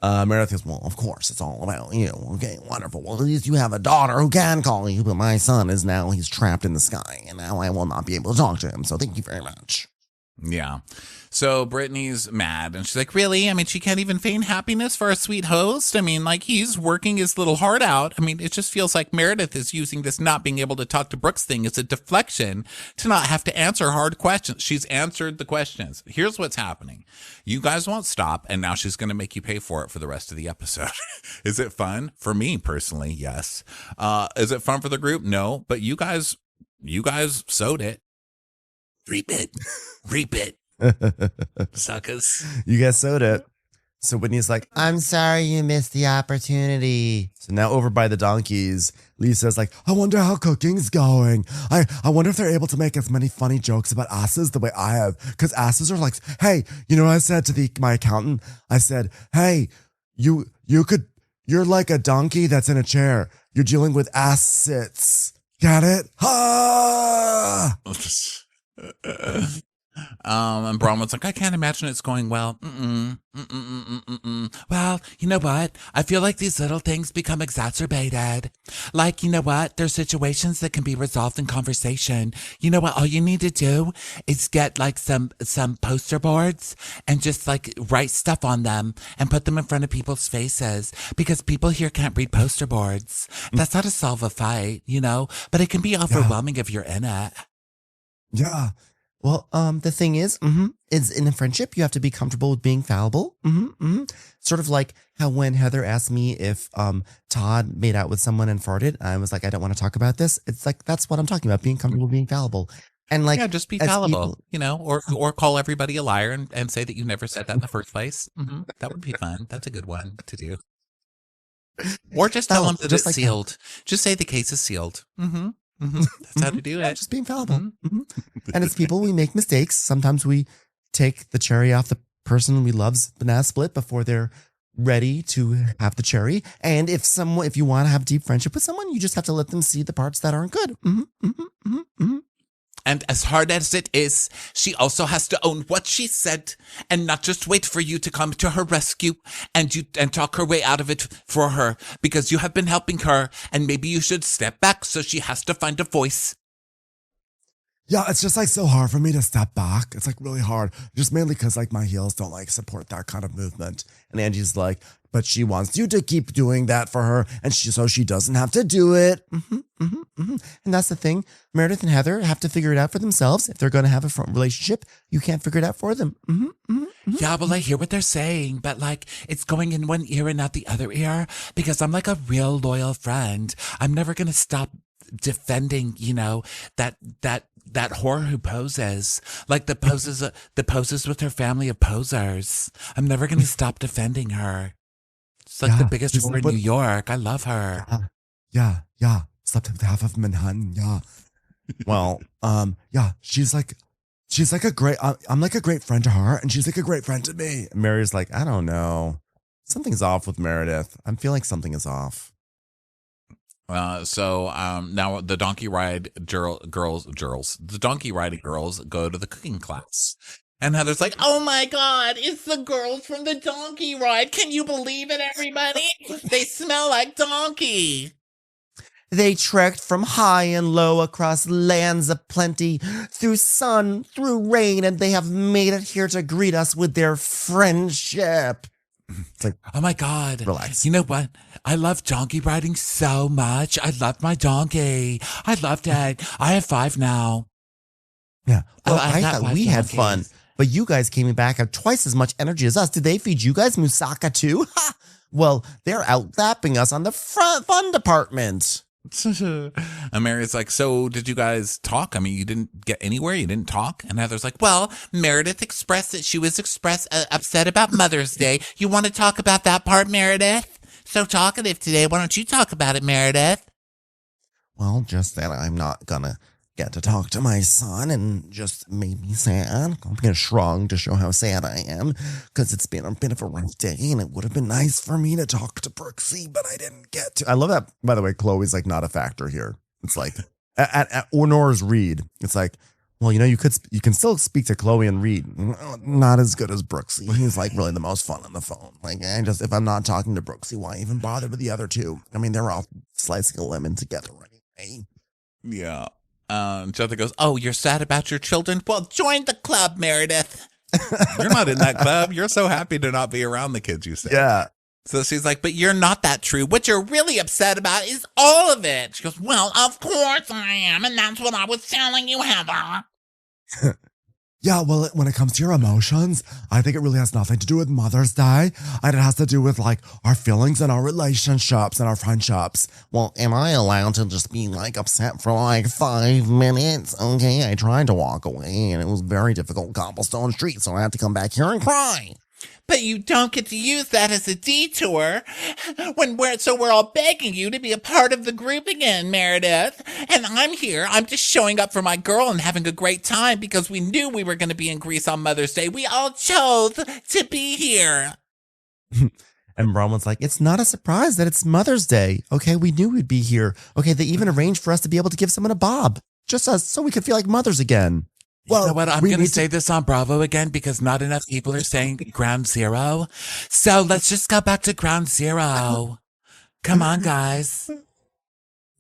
Meredith goes, well, of course, it's all about you. Okay, wonderful. Well, at least you have a daughter who can call you, but my son he's trapped in the sky, and now I will not be able to talk to him. So thank you very much. Yeah. So Brittany's mad and she's like, really? I mean, she can't even feign happiness for a sweet host. I mean, like he's working his little heart out. I mean, it just feels like Meredith is using this not being able to talk to Brooks thing as a deflection to not have to answer hard questions. She's answered the questions. Here's what's happening. You guys won't stop. And now she's going to make you pay for it for the rest of the episode. Is it fun? For me personally, yes. Is it fun for the group? No, but you guys sowed it. Reap it. Suckers. You guys sowed it. So Whitney's like, I'm sorry you missed the opportunity. So now over by the donkeys, Lisa's like, I wonder how cooking's going. I wonder if they're able to make as many funny jokes about asses the way I have. Because asses are like, hey, you know what I said to my accountant? I said, hey, you're like a donkey that's in a chair. You're dealing with ass sits. Got it? Ah! And Bronwyn's like, I can't imagine it's going well. Well, you know what? I feel like these little things become exacerbated. Like, you know what? There's situations that can be resolved in conversation. You know what? All you need to do is get like some poster boards and just like write stuff on them and put them in front of people's faces because people here can't read poster boards. That's how to solve a fight, you know, but it can be overwhelming if you're in it. Yeah. Well, the thing is in a friendship, you have to be comfortable with being fallible. Sort of like how when Heather asked me if Todd made out with someone and farted, I was like, I don't want to talk about this. It's like, that's what I'm talking about, being comfortable being fallible. And like, yeah, just be fallible, you know, or call everybody a liar and say that you never said that in the first place. That would be fun. That's a good one to do. Or just tell them that it's like sealed. That. Just say the case is sealed. That's how to do it. Just being fallible. And as people, we make mistakes. Sometimes we take the cherry off the person we love's banana split before they're ready to have the cherry. And if you want to have deep friendship with someone, you just have to let them see the parts that aren't good. And as hard as it is, she also has to own what she said and not just wait for you to come to her rescue and talk her way out of it for her because you have been helping her and maybe you should step back so she has to find a voice. Yeah, it's just like so hard for me to step back. It's like really hard. Just mainly because like my heels don't like support that kind of movement. And Angie's like, but she wants you to keep doing that for her. And so she doesn't have to do it. And that's the thing. Meredith and Heather have to figure it out for themselves. If they're going to have a front relationship, you can't figure it out for them. Yeah, well, I hear what they're saying, but like it's going in one ear and out the other ear because I'm like a real loyal friend. I'm never going to stop defending, that whore who poses, like the poses with her family of posers. I'm never going to stop defending her. It's like the biggest whore in New York. I love her. Yeah. Slept with half of Manhattan. Yeah. Well, yeah. She's like a great. I'm like a great friend to her, and she's like a great friend to me. And Mary's like, I don't know, something's off with Meredith. I feel like something is off. So now the donkey ride the donkey riding girls go to the cooking class. And Heather's like, oh my God, it's the girls from the donkey ride. Can you believe it, everybody? They smell like donkey. They trekked from high and low across lands of plenty, through sun, through rain, and they have made it here to greet us with their friendship. It's like, oh my God. Relax. You know what? I love donkey riding so much. I love my donkey. I loved it. I have 5 now. Yeah. Well, I got thought 5 we had donkeys. fun, but you guys came back at twice as much energy as us. Did they feed you guys moussaka too? Ha! Well, they're outlapping us on the fun department. And Mary's like, so did you guys talk? I mean, you didn't get anywhere? You didn't talk? And Heather's like, well, Meredith expressed that she was upset about Mother's Day. You want to talk about that part, Meredith? So talkative today. Why don't you talk about it, Meredith? Well, just that I'm not gonna get to talk to my son and just made me sad. I'm gonna shrug to show how sad I am because it's been a bit of a rough day and it would have been nice for me to talk to Brooksy, but I didn't get to. I love that, by the way, Chloe's like not a factor here. It's like at Nora's Reed, it's like, well, you can still speak to Chloe and Reed. Not as good as Brooksy. He's like really the most fun on the phone. Like, if I'm not talking to Brooksy, why even bother with the other two? I mean, they're all slicing a lemon together anyway. Yeah. Jonathan goes, oh, you're sad about your children? Well, join the club, Meredith. You're not in that club. You're so happy to not be around the kids, you say. Yeah. So she's like, but you're not that true. What you're really upset about is all of it. She goes, well, of course I am. And that's what I was telling you, Heather. Yeah, well, when it comes to your emotions, I think it really has nothing to do with Mother's Day. And it has to do with like our feelings and our relationships and our friendships. Well, am I allowed to just be like upset for like 5 minutes? Okay, I tried to walk away and it was very difficult cobblestone street, so I had to come back here and cry. But you don't get to use that as a detour so we're all begging you to be a part of the group again, Meredith. And I'm here. I'm just showing up for my girl and having a great time because we knew we were going to be in Greece on Mother's Day. We all chose to be here. And Bronwyn's like, it's not a surprise that it's Mother's Day. Okay, we knew we'd be here. Okay, they even arranged for us to be able to give someone a bob. Just us, so we could feel like mothers again. Well, you know what? I'm going to say this on Bravo again because not enough people are saying ground zero. So let's just go back to ground zero. Come on, guys.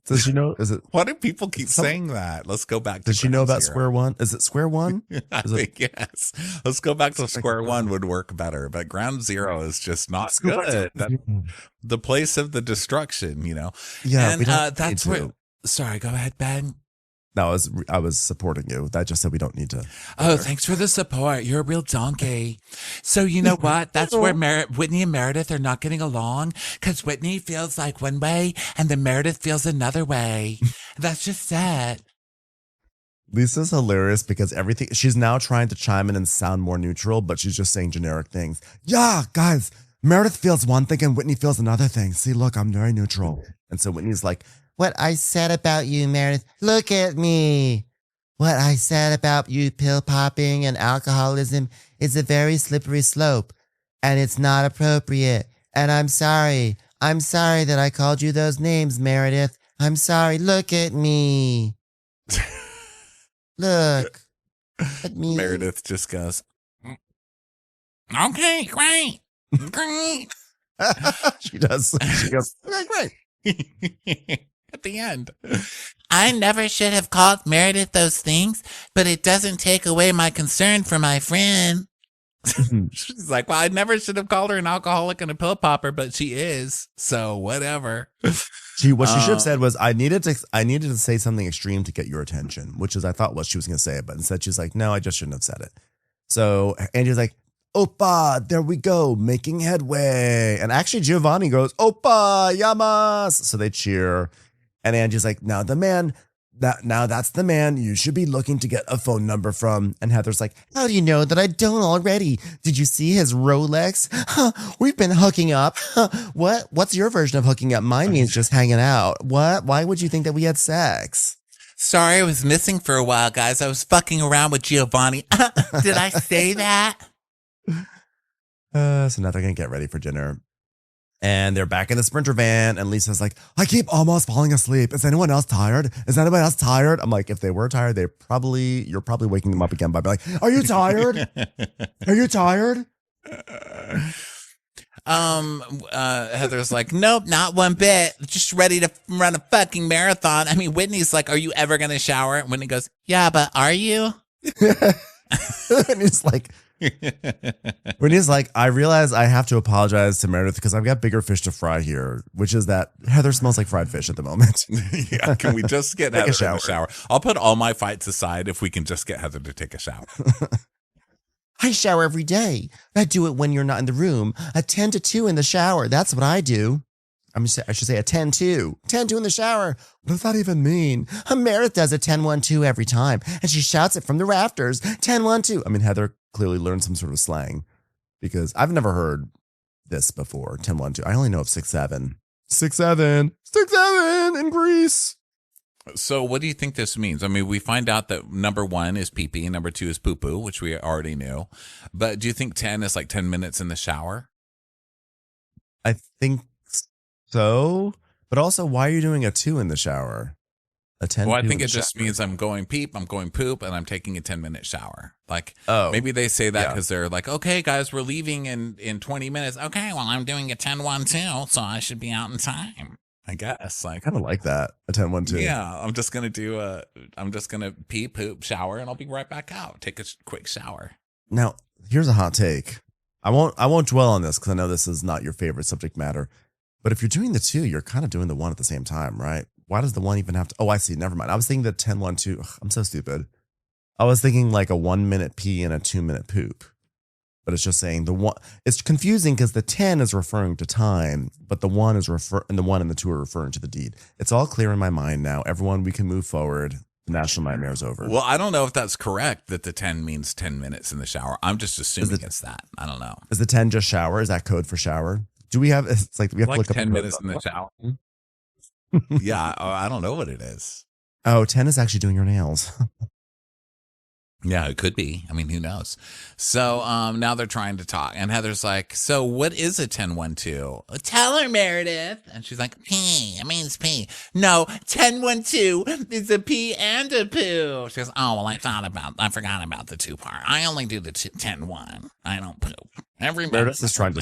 Does she know? Is it? Why do people keep saying that? Let's go back to Does she know about square one? Is it square one? I think yes. Let's go back to square one would work better, but ground zero is just not good. The place of the destruction, Yeah, and that's where. Sorry, go ahead, Ben. No, I was supporting you. That just said we don't need to. Oh, thanks for the support. You're a real donkey. So you know what? That's where Whitney and Meredith are not getting along because Whitney feels like one way and then Meredith feels another way. That's just sad. Lisa's hilarious because she's now trying to chime in and sound more neutral, but she's just saying generic things. Yeah, guys, Meredith feels one thing and Whitney feels another thing. See, look, I'm very neutral. And so Whitney's like, what I said about you, Meredith, look at me. What I said about you pill popping and alcoholism is a very slippery slope, and it's not appropriate. And I'm sorry. I'm sorry that I called you those names, Meredith. I'm sorry. Look at me. Look at me. Meredith just goes, okay, great. Great. She does. She goes, okay, great. at the end. I never should have called Meredith those things, but it doesn't take away my concern for my friend. She's like, well, I never should have called her an alcoholic and a pill popper, but she is. So whatever. What she should have said was, I needed to say something extreme to get your attention, which is I thought what she was going to say, but instead she's like, no, I just shouldn't have said it. So Angie's like, Oppa, there we go, making headway. And actually Giovanni goes, Oppa, yamas. So they cheer. And Angie's like, now that's the man you should be looking to get a phone number from. And Heather's like, how do you know that I don't already? Did you see his Rolex? Huh, we've been hooking up. Huh, what's your version of hooking up? Mine means just hanging out. What? Why would you think that we had sex? Sorry, I was missing for a while, guys. I was fucking around with Giovanni. Did I say that? So now they're going to get ready for dinner. And they're back in the Sprinter van. And Lisa's like, I keep almost falling asleep. Is anyone else tired? Is anybody else tired? I'm like, if they were tired, you're probably waking them up again by being like, are you tired? Are you tired? Heather's like, nope, not one bit. Just ready to run a fucking marathon. I mean, Whitney's like, are you ever going to shower? And Whitney goes, yeah, but are you? And he's like, I realize I have to apologize to Meredith because I've got bigger fish to fry here, which is that Heather smells like fried fish at the moment. Yeah, can we just get Heather in the shower? I'll put all my fights aside if we can just get Heather to take a shower. I shower every day. I do it when you're not in the room. A 10 to 2 in the shower. That's what I do. I should say a 10-2. 10-2 in the shower. What does that even mean? Meredith does a 10-1-2 every time, and she shouts it from the rafters. 10-1-2. I mean, Heather clearly learned some sort of slang because I've never heard this before. 10-1-2. I only know of 6-7. 6-7. 6-7 in Greece. So what do you think this means? I mean, we find out that number 1 is pee-pee and number 2 is poo-poo, which we already knew. But do you think 10 is like 10 minutes in the shower? I think so. But also, why are you doing a 2 in the shower? A 10. Well, I think it just means I'm going peep, I'm going poop, and I'm taking a 10-minute shower. Like, maybe they say that because they're like, okay, guys, we're leaving in 20 minutes. Okay, well, I'm doing a 10-1-2, so I should be out in time. I guess. Like, I kind of like that. A 10-1-2. Yeah, I'm just gonna pee, poop, shower, and I'll be right back out. Take a quick shower. Now, here's a hot take. I won't dwell on this because I know this is not your favorite subject matter. But if you're doing the 2, you're kind of doing the 1 at the same time, right? Why does the 1 even have to? Oh, I see. Never mind. I was thinking the 10-1-2. Ugh, I'm so stupid. I was thinking like a 1-minute pee and a 2-minute poop. But it's just saying the 1. It's confusing because the 10 is referring to time, but the 1 is and the 1 and the 2 are referring to the deed. It's all clear in my mind now. Everyone, we can move forward. The National Nightmare is over. Well, I don't know if that's correct that the 10 means 10 minutes in the shower. I'm just assuming it's that. I don't know. Is the 10 just shower? Is that code for shower? Do we have? It's like we have to look 10 up minutes in the shower. Yeah, I don't know what it is. Oh, 10 is actually doing your nails. Yeah, it could be. I mean, who knows? So now they're trying to talk. And Heather's like, so what is a 10-1-2? Tell her, Meredith. And she's like, pee. It means pee. No, 10-1-2 is a pee and a poo. She goes, oh, well, I forgot about the 2 part. I only do the 10-1. I don't poop. Meredith is trying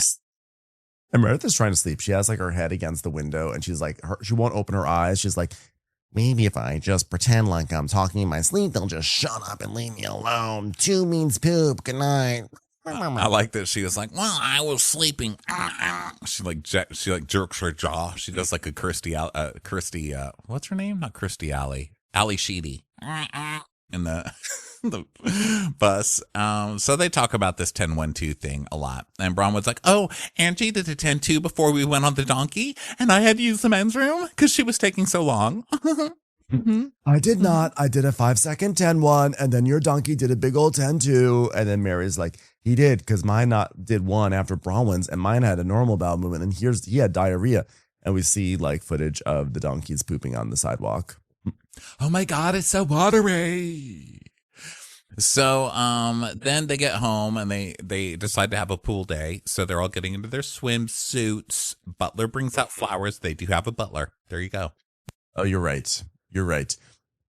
to sleep. She has like her head against the window and she's like, she won't open her eyes. She's like, maybe if I just pretend like I'm talking in my sleep, they'll just shut up and leave me alone. 2 means poop. Good night. I like that she was like, well, I was sleeping. She jerks her jaw. She does like a Kirstie, what's her name? Not Kirstie Alley. Ally Sheedy. In the bus. So they talk about this 10-1-2 thing a lot. And Bronwyn's like, oh, Angie did a 10-2 before we went on the donkey, and I had to use the men's room because she was taking so long. Mm-hmm. I did not. I did a 5-second 10-1, and then your donkey did a big old 10-2. And then Mary's like, he did, because mine did 1 after Bronwyn's, and mine had a normal bowel movement, and he had diarrhea. And we see like footage of the donkeys pooping on the sidewalk. Oh my God, it's so watery. So then they get home and they decide to have a pool day. So they're all getting into their swimsuits. Butler brings out flowers. They do have a butler. There you go. Oh, you're right. You're right.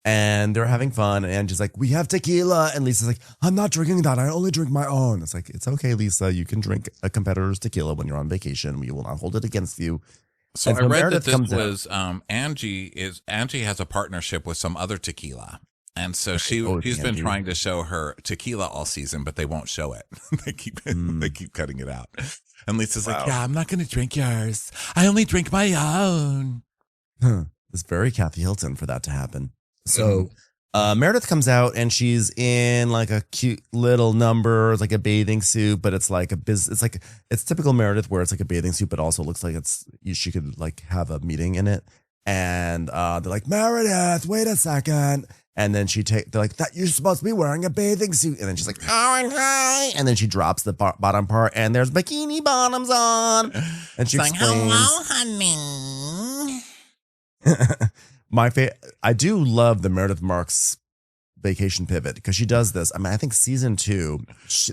And they're having fun. And Angie's like, we have tequila. And Lisa's like, I'm not drinking that. I only drink my own. It's like, it's okay, Lisa. You can drink a competitor's tequila when you're on vacation. We will not hold it against you. So And I so read Meredith that this comes out. was Angie has a partnership with some other tequila. And so she's been Angie. trying to show her tequila all season, but they won't show it. they keep cutting it out. And Lisa's like, yeah, I'm not going to drink yours. I only drink my own. It's very Kathy Hilton for that to happen. So Meredith comes out and she's in like a cute little number, it's like a bathing suit, but it's like it's typical Meredith where it's like a bathing suit, but also looks like she could like have a meeting in it. And they're like, Meredith, wait a second. And then they're like, that you're supposed to be wearing a bathing suit. And then she's like, oh, hi. And then she drops the bottom part and there's bikini bottoms on. And she explains, hello, honey. I do love the Meredith Marks vacation pivot because she does this. I mean, I think season 2,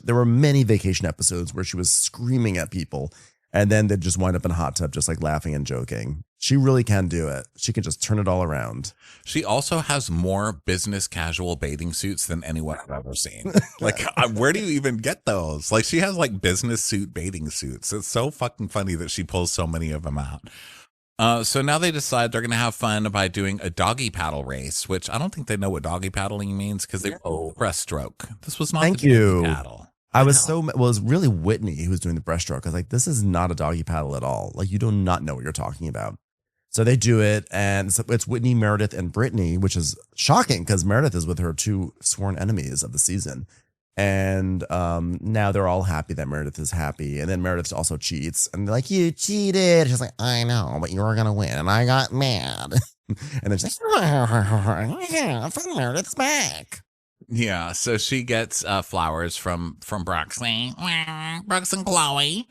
there were many vacation episodes where she was screaming at people and then they'd just wind up in a hot tub, just like laughing and joking. She really can do it. She can just turn it all around. She also has more business casual bathing suits than anyone I've ever seen. Like, where do you even get those? Like, she has like business suit bathing suits. It's so fucking funny that she pulls so many of them out. So now they decide they're going to have fun by doing a doggy paddle race, which I don't think they know what doggy paddling means because they breaststroke. This was not Thank the you. doggy paddle. It was really Whitney who was doing the breaststroke. I was like, this is not a doggy paddle at all. Like, you do not know what you're talking about. So they do it, and so it's Whitney, Meredith, and Brittany, which is shocking because Meredith is with her 2 sworn enemies of the season. And now they're all happy that Meredith is happy. And then Meredith also cheats. And they're like, you cheated. She's like, I know, but you were going to win. And I got mad. And then she's like, yeah, Meredith's back. Yeah, so she gets flowers from Broxy, Brox and Chloe,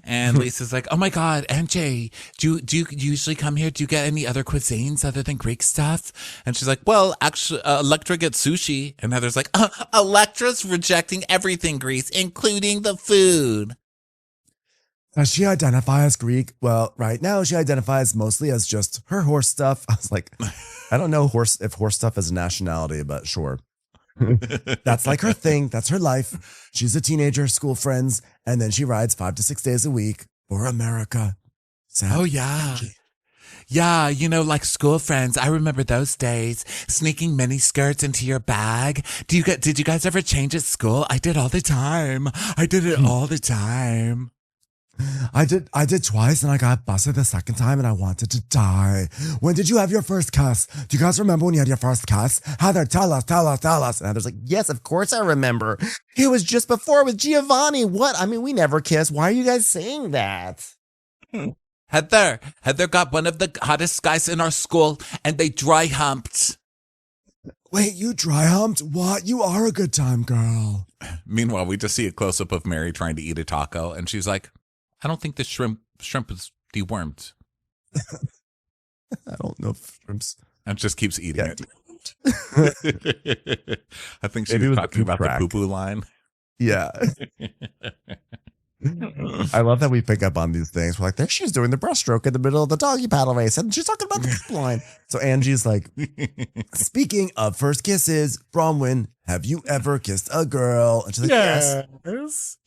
and Lisa's like, "Oh my God, Angie, do you usually come here? Do you get any other cuisines other than Greek stuff?" And she's like, "Well, actually, Electra gets sushi," and Heather's like, "Electra's rejecting everything Greece, including the food." Does she identify as Greek? Well, right now she identifies mostly as just her horse stuff. I was like, I don't know if horse stuff is a nationality, but sure. That's like her thing. That's her life. She's a teenager, school friends, and then she rides 5 to 6 days a week for America. Oh, yeah. Yeah, like school friends. I remember those days, sneaking mini skirts into your bag. Did you guys ever change at school? I did all the time. I did it all the time. I did twice and I got busted the second time and I wanted to die. When did you have your first kiss? Do you guys remember when you had your first kiss? Heather, tell us. And Heather's like, yes, of course I remember. It was just before with Giovanni. What? I mean, we never kissed. Why are you guys saying that? Heather got one of the hottest guys in our school and they dry humped. Wait, you dry humped? What? You are a good time girl. Meanwhile, we just see a close-up of Mary trying to eat a taco and she's like, I don't think the shrimp is dewormed. I don't know if shrimps. And just keeps eating it. I think she was talking about the poo-poo line. Yeah. I love that we pick up on these things. We're like, there she's doing the breaststroke in the middle of the doggy paddle race. And she's talking about the poo line. So Angie's like, speaking of first kisses, Bronwyn, have you ever kissed a girl? And she's like,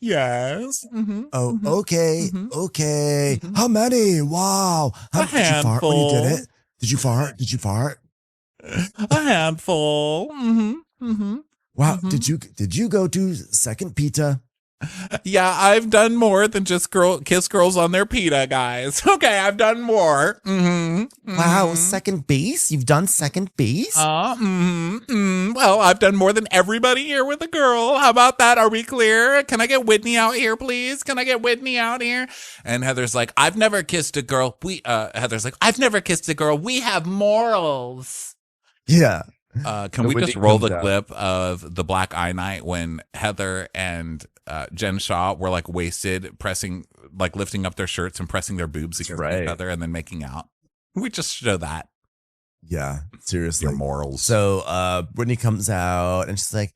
yes. Mm-hmm, oh, okay. Mm-hmm. How many? Wow. Did you fart when you did it? Did you fart? A handful. Mm-hmm. Wow. Mm-hmm. Did you go to second pita? Yeah, I've done more than just kiss girls on their pita, guys. Okay, I've done more. Wow, second base? You've done second base? Well, I've done more than everybody here with a girl. How about that? Are we clear? Can I get Whitney out here, please? Can I get Whitney out here? And Heather's like, I've never kissed a girl. Heather's like, I've never kissed a girl. We have morals. Yeah. Can we just roll the clip of the Black Eye Night when Heather and Jen Shaw were like wasted, lifting up their shirts and pressing their boobs against each other and then making out? We just show that. Yeah, seriously. Your morals. So Brittany comes out and she's like,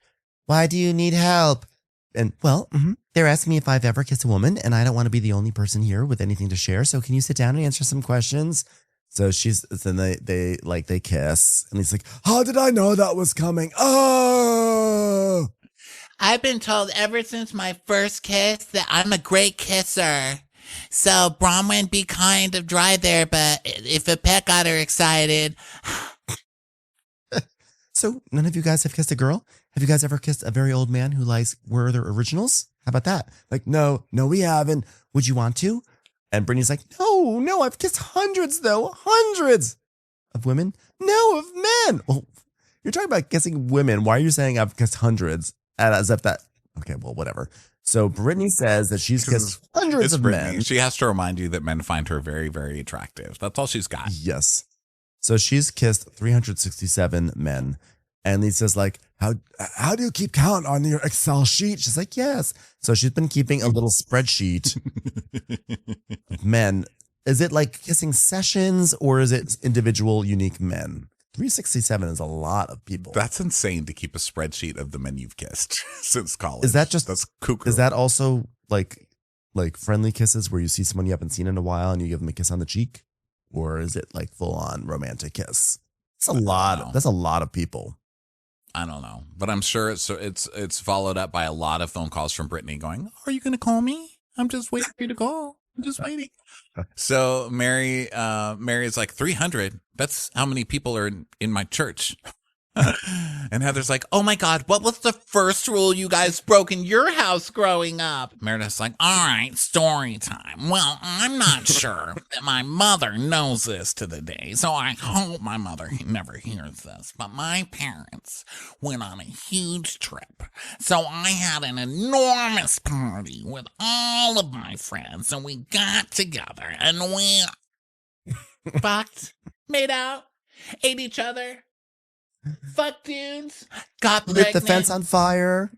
why do you need help? And well, they're asking me if I've ever kissed a woman and I don't want to be the only person here with anything to share. So can you sit down and answer some questions? So then they kiss and he's like, how did I know that was coming? Oh, I've been told ever since my first kiss that I'm a great kisser. So Bronwyn be kind of dry there, but if a pet got her excited. So none of you guys have kissed a girl? Have you guys ever kissed a very old man who likes were their originals? How about that? Like, no, we haven't. Would you want to? And Brittany's like, no, I've kissed hundreds of women. No, of men. Well, you're talking about kissing women. Why are you saying I've kissed hundreds? As if that, okay, well, whatever. So Brittany says that she's kissed hundreds of Brittany. men. She has to remind you that men find her very, very attractive. That's all she's got. Yes. So she's kissed 367 men. And Lisa's like, how do you keep count on your Excel sheet? She's like, yes. So she's been keeping a little spreadsheet of men. Is it like kissing sessions or is it individual unique men? 367 is a lot of people. That's insane to keep a spreadsheet of the men you've kissed since college. Is that just, that's cuckoo? Is that also like friendly kisses where you see someone you haven't seen in a while and you give them a kiss on the cheek? Or is it like full on romantic kiss? It's a lot. That's a lot of people. I don't know, but I'm sure it's followed up by a lot of phone calls from Brittany going, "Are you going to call me? I'm just waiting for you to call. I'm just waiting." So Mary's like 300. That's how many people are in my church. And Heather's like, "Oh my God, what was the first rule you guys broke in your house growing up?" Meredith's like, "All right, story time. Well, I'm not sure that my mother knows this to the day, so I hope my mother never hears this. But my parents went on a huge trip, so I had an enormous party with all of my friends, and we got together, and we fucked, made out, ate each other. Fuck dudes. Got Lit pregnant. the fence on fire.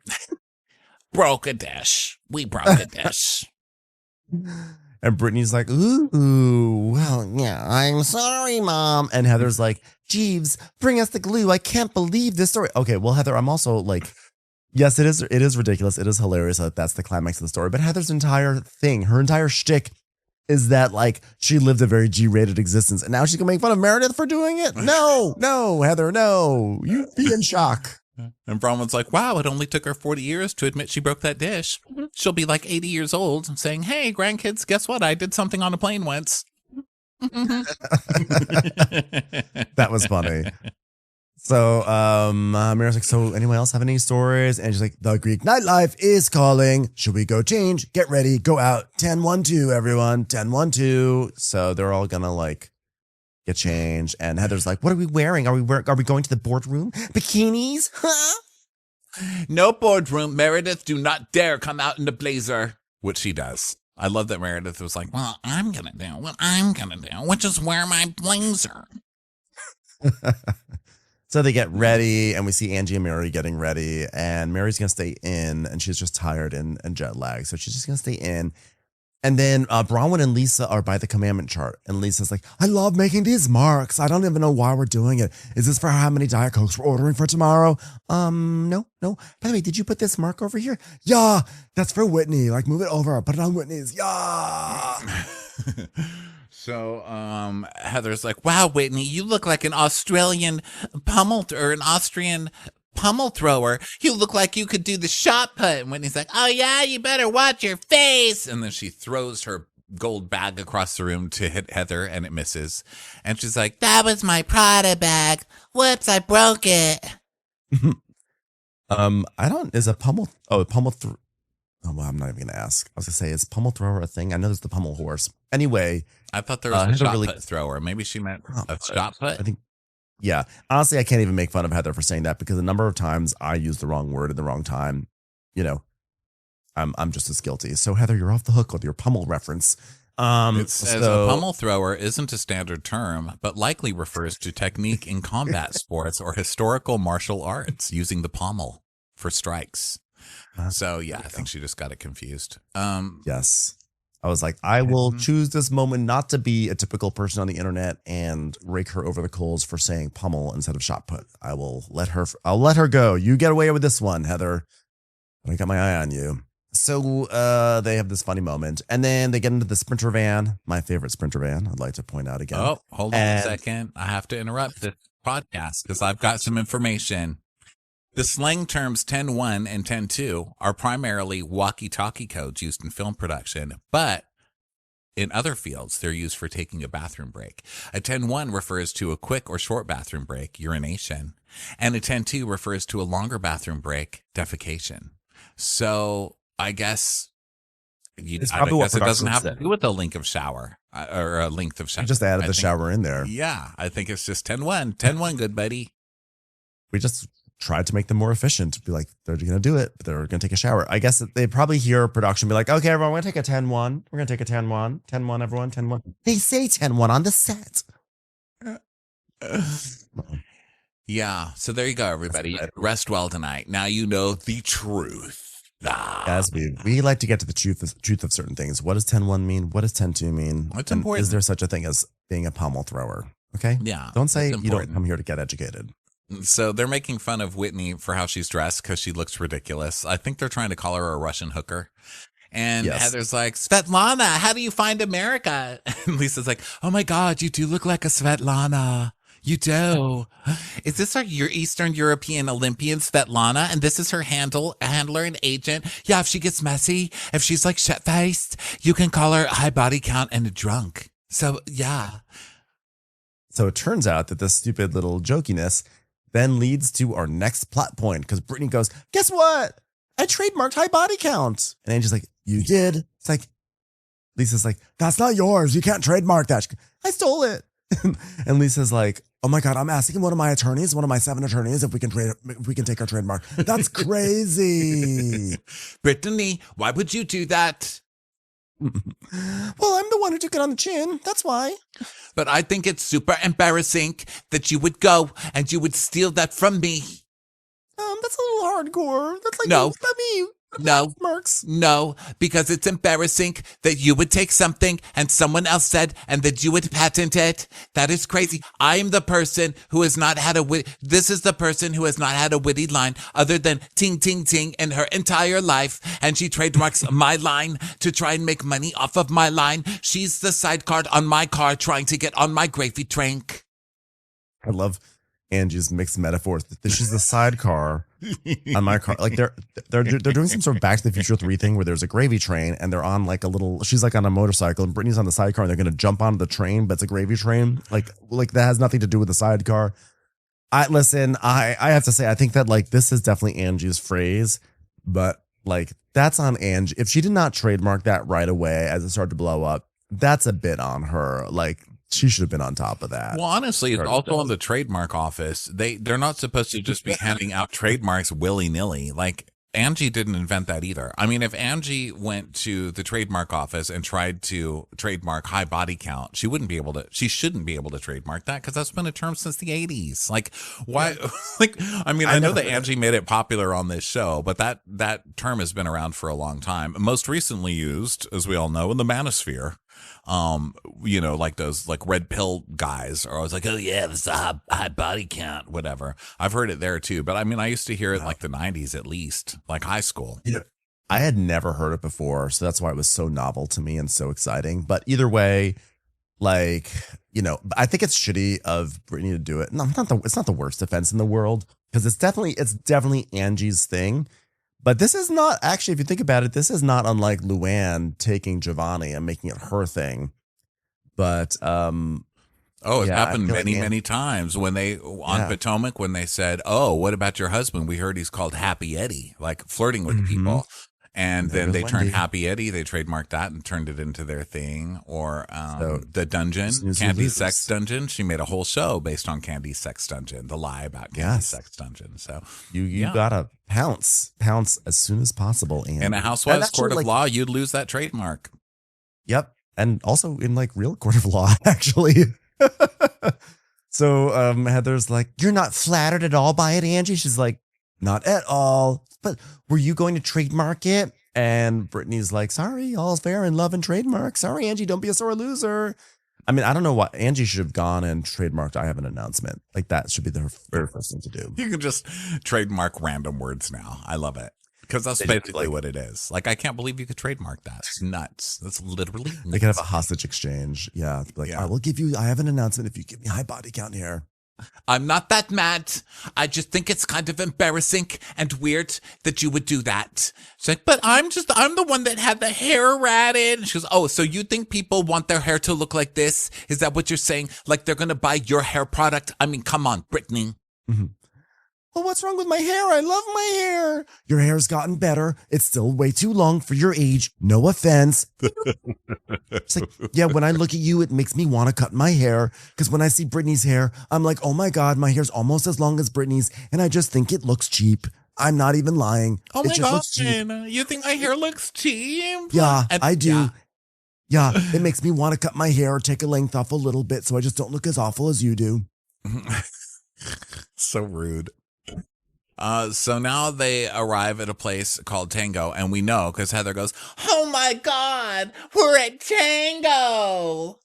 Broke a dish. We broke a dish." And Brittany's like, ooh, well, yeah, I'm sorry, Mom. And Heather's like, Jeeves, bring us the glue. I can't believe this story. Okay, well, Heather, I'm also like, yes, it is ridiculous. It is hilarious that that's the climax of the story. But Heather's entire thing, her entire shtick is that like she lived a very G-rated existence and now she's gonna make fun of Meredith for doing it? No, Heather, no. You'd be in shock. And Bronwyn's like, "Wow, it only took her 40 years to admit she broke that dish. She'll be like 80 years old saying, 'Hey, grandkids, guess what? I did something on a plane once.'" That was funny. So Mary's like, so anyone else have any stories? And she's like, the Greek nightlife is calling. Should we go change? Get ready. Go out. 10-1-2, everyone. 10-1-2. So they're all gonna like get changed. And Heather's like, what are we wearing? Are we going to the boardroom? Bikinis? Huh? No boardroom. Meredith, do not dare come out in the blazer. Which she does. I love that Meredith was like, "Well, I'm gonna do what I'm gonna do, which is wear my blazer." So they get ready, and we see Angie and Mary getting ready, and Mary's going to stay in, and she's just tired and jet lagged, so she's just going to stay in. And then Bronwyn and Lisa are by the commandment chart, and Lisa's like, I love making these marks. I don't even know why we're doing it. Is this for how many Diet Cokes we're ordering for tomorrow? No. By the way, did you put this mark over here? Yeah, that's for Whitney. Like, move it over. Put it on Whitney's. Yeah. So Heather's like, "Wow, Whitney, you look like an Austrian pummel thrower. You look like you could do the shot put." And Whitney's like, "Oh yeah, you better watch your face." And then she throws her gold bag across the room to hit Heather, and it misses. And she's like, "That was my Prada bag. Whoops, I broke it." Is a pummel? Oh, Oh, well, I'm not even going to ask. I was going to say, is pummel thrower a thing? I know there's the pummel horse. Anyway. I thought there was a shot put thrower. Maybe she meant a shot put. I think, yeah. Honestly, I can't even make fun of Heather for saying that because the number of times I use the wrong word at the wrong time, I'm just as guilty. So Heather, you're off the hook with your pummel reference. It says a pummel thrower isn't a standard term, but likely refers to technique in combat sports or historical martial arts using the pommel for strikes. So, yeah, I think she just got it confused. Yes. I was like, I will choose this moment not to be a typical person on the internet and rake her over the coals for saying pummel instead of shot put. I'll let her go. You get away with this one, Heather. I got my eye on you. So they have this funny moment. And then they get into the Sprinter van, my favorite Sprinter van, I'd like to point out again. Oh, hold on a second. I have to interrupt this podcast because I've got some information. The slang terms 10-1 and 10-2 are primarily walkie-talkie codes used in film production, but in other fields, they're used for taking a bathroom break. A 10-1 refers to a quick or short bathroom break, urination. And a 10-2 refers to a longer bathroom break, defecation. So I guess I guess it doesn't have to do with the length of shower or a length of shower. We just added the shower in there. Yeah, I think it's just 10-1. 10-1, good buddy. We just tried to make them more efficient. Be like, they're going to do it, but they're going to take a shower. I guess they probably hear production be like, okay, everyone, we're going to take a 10-1. We're going to take a 10-1. 10-1, everyone, 10-1. They say 10-1 on the set. Yeah, so there you go, everybody. Rest well tonight. Now you know the truth. As we like to get to the truth of certain things. What does 10-1 mean? What does 10-2 mean? It's important. Is there such a thing as being a pommel thrower? Okay. Yeah. Don't say you don't come here to get educated. So they're making fun of Whitney for how she's dressed because she looks ridiculous. I think they're trying to call her a Russian hooker. And Heather's like, Svetlana, how do you find America? And Lisa's like, oh my God, you do look like a Svetlana. You do. Is this your Eastern European Olympian Svetlana? And this is her handler and agent? Yeah, if she gets messy, if she's like shit-faced, you can call her high body count and a drunk. So, yeah. So it turns out that this stupid little jokiness then leads to our next plot point because Brittany goes, guess what? I trademarked high body count. And Angie's like, you did? It's like, Lisa's like, that's not yours. You can't trademark that. Goes, I stole it. And Lisa's like, oh my God, I'm asking one of my 7 attorneys, if we can take our trademark. That's crazy. Brittany, why would you do that? Well, I'm the one who took it on the chin. That's why. But I think it's super embarrassing that you would go and you would steal that from me. That's a little hardcore. That's like, no, not me. No, Marks. No, because it's embarrassing that you would take something and someone else said and that you would patent it. That is crazy. I am the person who has not had this is the person who has not had a witty line other than ting, ting, ting in her entire life. And she trademarks my line to try and make money off of my line. She's the sidecar on my car trying to get on my gravy train. I love Angie's mixed metaphors. This is the sidecar on my car. Like they're doing some sort of Back to the Future 3 thing where there's a gravy train and they're on like she's like on a motorcycle and Brittany's on the sidecar and they're going to jump onto the train, but it's a gravy train. Like that has nothing to do with the sidecar. I have to say, I think that like this is definitely Angie's phrase, but like that's on Angie. If she did not trademark that right away as it started to blow up, that's a bit on her. Like, she should have been on top of that. Well, honestly, it's also on the trademark office. They're not supposed to just be handing out trademarks willy-nilly. Like, Angie didn't invent that either. I mean, if Angie went to the trademark office and tried to trademark high body count, she shouldn't be able to trademark that because that's been a term since the 80s. Like, why? Like, I mean, I know that Angie made it popular on this show, but that term has been around for a long time. Most recently used, as we all know, in the manosphere. Like those like red pill guys are always like, oh yeah, this is a high body count, whatever. I've heard it there too, but I mean, I used to hear it like the 90s at least, like high school. Yeah. I had never heard it before, so that's why it was so novel to me and so exciting. But either way, like, I think it's shitty of Brittany to do it. No, it's not the worst offense in the world because it's definitely Angie's thing. But this is not actually, if you think about it, this is not unlike Luann taking Giovanni and making it her thing. But it happened many times when they on Potomac when they said, "Oh, what about your husband? We heard he's called Happy Eddie, like flirting with people." And then they turned Happy Eddie, they trademarked that and turned it into their thing. Or the dungeon, Candy's Sex Dungeon. She made a whole show based on Candy's Sex Dungeon, the lie about Candy's Sex Dungeon. So you gotta pounce as soon as possible. And in a housewives court of law, you'd lose that trademark. Yep. And also in like real court of law, actually. So Heather's like, you're not flattered at all by it, Angie? She's like, not at all. But were you going to trademark it? And Brittany's like, sorry, all's fair in love and trademark. Sorry, Angie, don't be a sore loser. I mean, I don't know what Angie should have gone and trademarked. I have an announcement. Like that should be the very first thing to do. You can just trademark random words now. I love it. Because that's basically what it is. Like, I can't believe you could trademark that. It's nuts. That's literally nuts. They could have a hostage exchange. Yeah. Like, I will give you, I have an announcement if you give me high body count here. I'm not that mad. I just think it's kind of embarrassing and weird that you would do that. She's like, but I'm the one that had the hair ratted. And she goes, oh, so you think people want their hair to look like this? Is that what you're saying? Like they're going to buy your hair product? I mean, come on, Brittany. Mm-hmm. Well, what's wrong with my hair? I love my hair. Your hair's gotten better. It's still way too long for your age. No offense. It's like, yeah, when I look at you, it makes me want to cut my hair. Because when I see Britney's hair, I'm like, oh my God, my hair's almost as long as Britney's. And I just think it looks cheap. I'm not even lying. Oh my God, you think my hair looks cheap? Yeah, I do. Yeah, it makes me want to cut my hair or take a length off a little bit so I just don't look as awful as you do. So rude. So now they arrive at a place called Tango, and we know because Heather goes, oh my God, we're at Tango.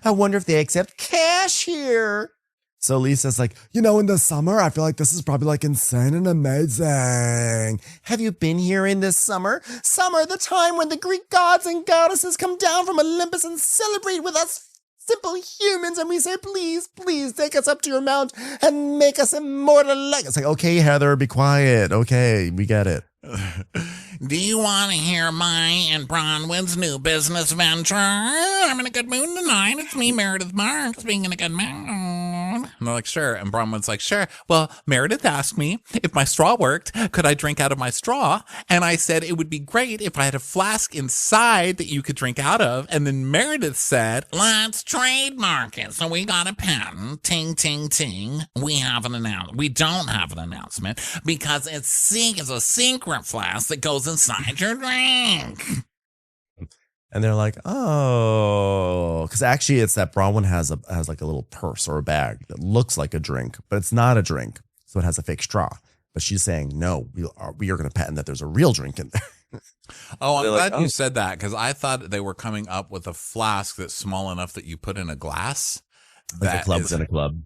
I wonder if they accept cash here. So Lisa's like, in the summer, I feel like this is probably like insane and amazing. Have you been here in this summer? Summer, the time when the Greek gods and goddesses come down from Olympus and celebrate with us simple humans, and we say, please, please take us up to your mount and make us immortal. It's like, okay, Heather, be quiet. Okay, we get it. Do you want to hear my and Bronwyn's new business venture? I'm in a good mood tonight. It's me, Meredith Marks, being in a good mood. And they're like, sure. And Bronwyn's like, sure. Well, Meredith asked me if my straw worked, could I drink out of my straw? And I said it would be great if I had a flask inside that you could drink out of. And then Meredith said, let's trademark it. So we got a patent. Ting, ting, ting. We don't have an announcement because it's a secret flask that goes inside your drink. And they're like, oh, because actually it's that Bronwyn has like a little purse or a bag that looks like a drink, but it's not a drink. So it has a fake straw. But she's saying, no, we are going to patent that there's a real drink in there. Oh, I'm glad you said that because I thought they were coming up with a flask that's small enough that you put in a glass. Like a club within a club.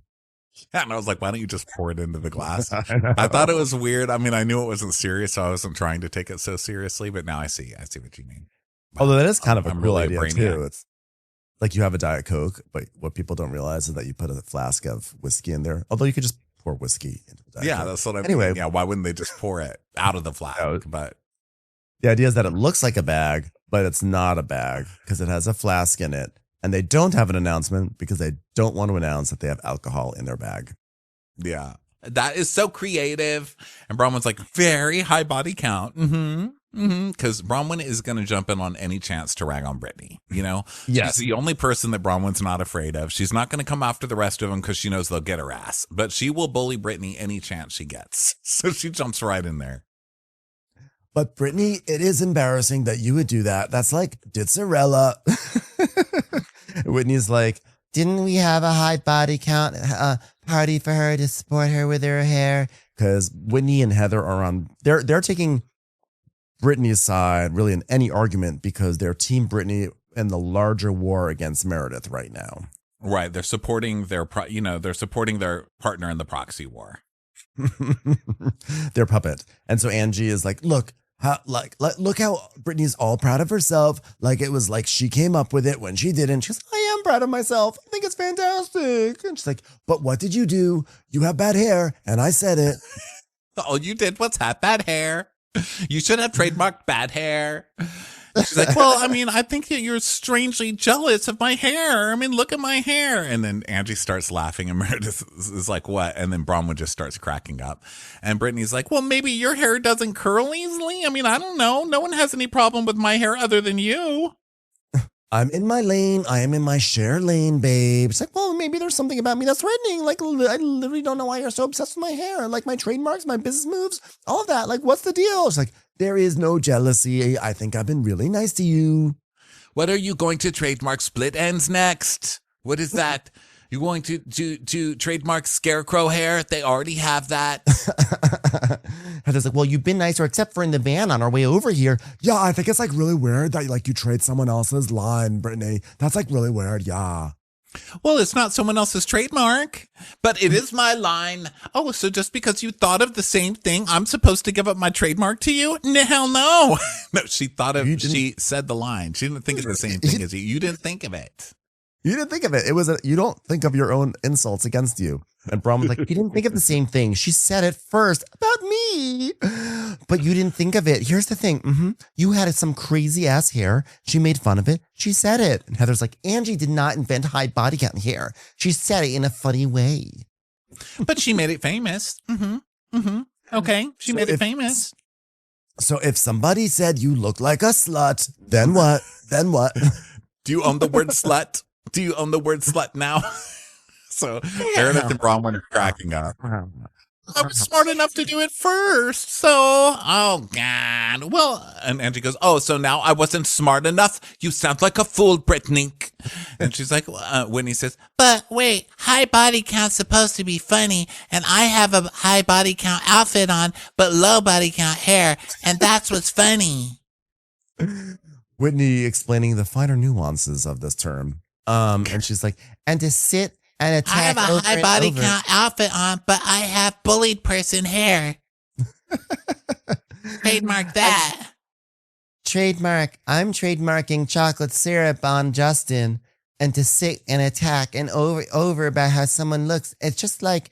Yeah, and I was like, why don't you just pour it into the glass? I thought it was weird. I mean, I knew it wasn't serious, so I wasn't trying to take it so seriously, but now I see what you mean. Although that is kind of a cool really idea too. It's like you have a Diet Coke, but what people don't realize is that you put a flask of whiskey in there. Although you could just pour whiskey into the Diet Coke. That's what I mean. Anyway, yeah, why wouldn't they just pour it out of the flask? But the idea is that it looks like a bag, but it's not a bag because it has a flask in it. And they don't have an announcement because they don't want to announce that they have alcohol in their bag. Yeah. That is so creative. And Bronwyn's like, very high body count. Because Bronwyn is going to jump in on any chance to rag on Brittany, Yes. She's the only person that Bronwyn's not afraid of. She's not going to come after the rest of them because she knows they'll get her ass. But she will bully Brittany any chance she gets. So she jumps right in there. But Brittany, it is embarrassing that you would do that. That's like Ditzarella. Whitney's like, didn't we have a high body count party for her to support her with her hair? Because Whitney and Heather are on, they're taking Brittany's side really in any argument because they're Team Brittany in the larger war against Meredith right now. Right. They're supporting their partner in the proxy war. Their puppet. And so Angie is like, look how Brittany's all proud of herself. Like it was like she came up with it when she didn't. She goes, I am proud of myself. I think it's fantastic. And she's like, but what did you do? You have bad hair. And I said it. All you did was have bad hair. You should have trademarked bad hair. She's like, well, I mean, I think that you're strangely jealous of my hair. I mean, look at my hair. And then Angie starts laughing and Meredith is like, what? And then Bronwyn just starts cracking up. And Brittany's like, well, maybe your hair doesn't curl easily. I mean, I don't know. No one has any problem with my hair other than you. I'm in my lane. I am in my share lane, babe. It's like, well, maybe there's something about me that's threatening. Like, I literally don't know why you're so obsessed with my hair. Like my trademarks, my business moves, all of that. Like, what's the deal? It's like, there is no jealousy. I think I've been really nice to you. What are you going to trademark split ends next? What is that? You going to trademark scarecrow hair? They already have that. Heather's like, well, you've been nicer except for in the van on our way over here. Yeah, I think it's like really weird that like you trade someone else's line, Brittany. That's like really weird. Yeah. Well, it's not someone else's trademark, but it is my line. Oh, so just because you thought of the same thing, I'm supposed to give up my trademark to you? No, hell no. No, she said the line. She didn't think of the same thing as you. You didn't think of it. You didn't think of it. You don't think of your own insults against you. And Braun was like, you didn't think of the same thing. She said it first about me, but you didn't think of it. Here's the thing. You had some crazy ass hair. She made fun of it. She said it. And Heather's like, Angie did not invent high body count hair. She said it in a funny way. But she made it famous. Okay. She made it famous. So if somebody said you look like a slut, then what? Then what? Do you own the word slut? Do you own the word slut now? So Meredith and Braun were cracking up. I was smart enough to do it first. So, oh God. Well, and Angie goes, oh, so now I wasn't smart enough? You sound like a fool, Brittany. And she's like, Whitney says, but wait, high body count's supposed to be funny. And I have a high body count outfit on, but low body count hair. And that's what's funny. Whitney explaining the finer nuances of this term. And she's like, and to sit and attack. I have a high body count outfit on, but I have bullied person hair. Trademark that. Trademark. I'm trademarking chocolate syrup on Justin. And to sit and attack and over about how someone looks. It's just like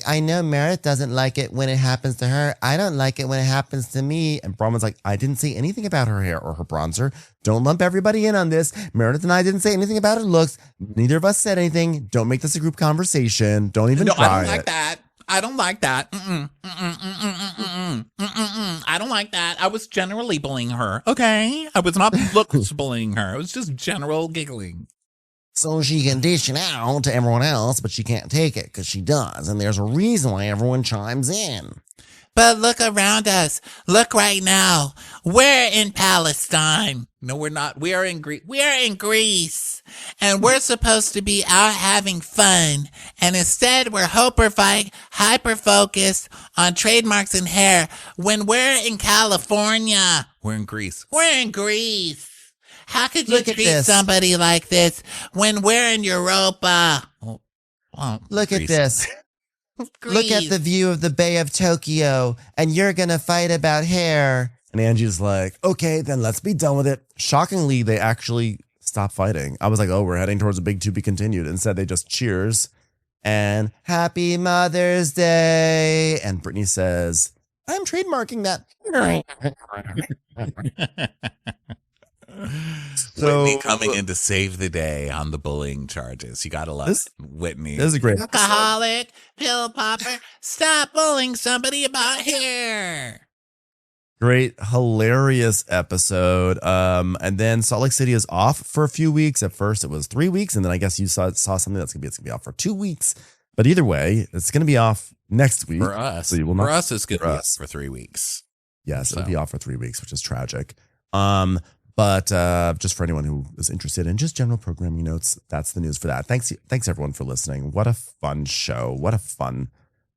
I know Meredith doesn't like it when it happens to her. I don't like it when it happens to me. And Braun was like, I didn't say anything about her hair or her bronzer. Don't lump everybody in on this. Meredith and I didn't say anything about her looks. Neither of us said anything. Don't make this a group conversation. Don't even try it. I don't like that. I don't like that. I don't like that. I was generally bullying her. Okay. I was not looks bullying her. It was just general giggling. So she can dish it out to everyone else, but she can't take it because she does. And there's a reason why everyone chimes in. But look around us. Look right now. We're in Palestine. No, we're not. We are in Greece. We are in Greece. And we're supposed to be out having fun. And instead, we're hyper-focused on trademarks and hair when we're in California. We're in Greece. We're in Greece. How could you treat somebody like this when we're in Europa? Look at this. Look at the view of the Bay of Tokyo, and you're going to fight about hair. And Angie's like, okay, then let's be done with it. Shockingly, they actually stopped fighting. I was like, oh, we're heading towards a big to be continued. Instead, they just cheers and Happy Mother's Day. And Brittany says, I'm trademarking that. So, Whitney coming in to save the day on the bullying charges. You gotta love Whitney. This is a great alcoholic, pill popper, stop bullying somebody about hair. Great, hilarious episode. And then Salt Lake City is off for a few weeks. At first it was 3 weeks, and then I guess you saw something it's gonna be off for 2 weeks. But either way, it's gonna be off next week. For us. So you will not, for us, it's gonna be off for 3 weeks. Yes, it'll be off for 3 weeks, which is tragic. But just for anyone who is interested in just general programming notes, that's the news for that. Thanks everyone for listening. What a fun show. What a fun,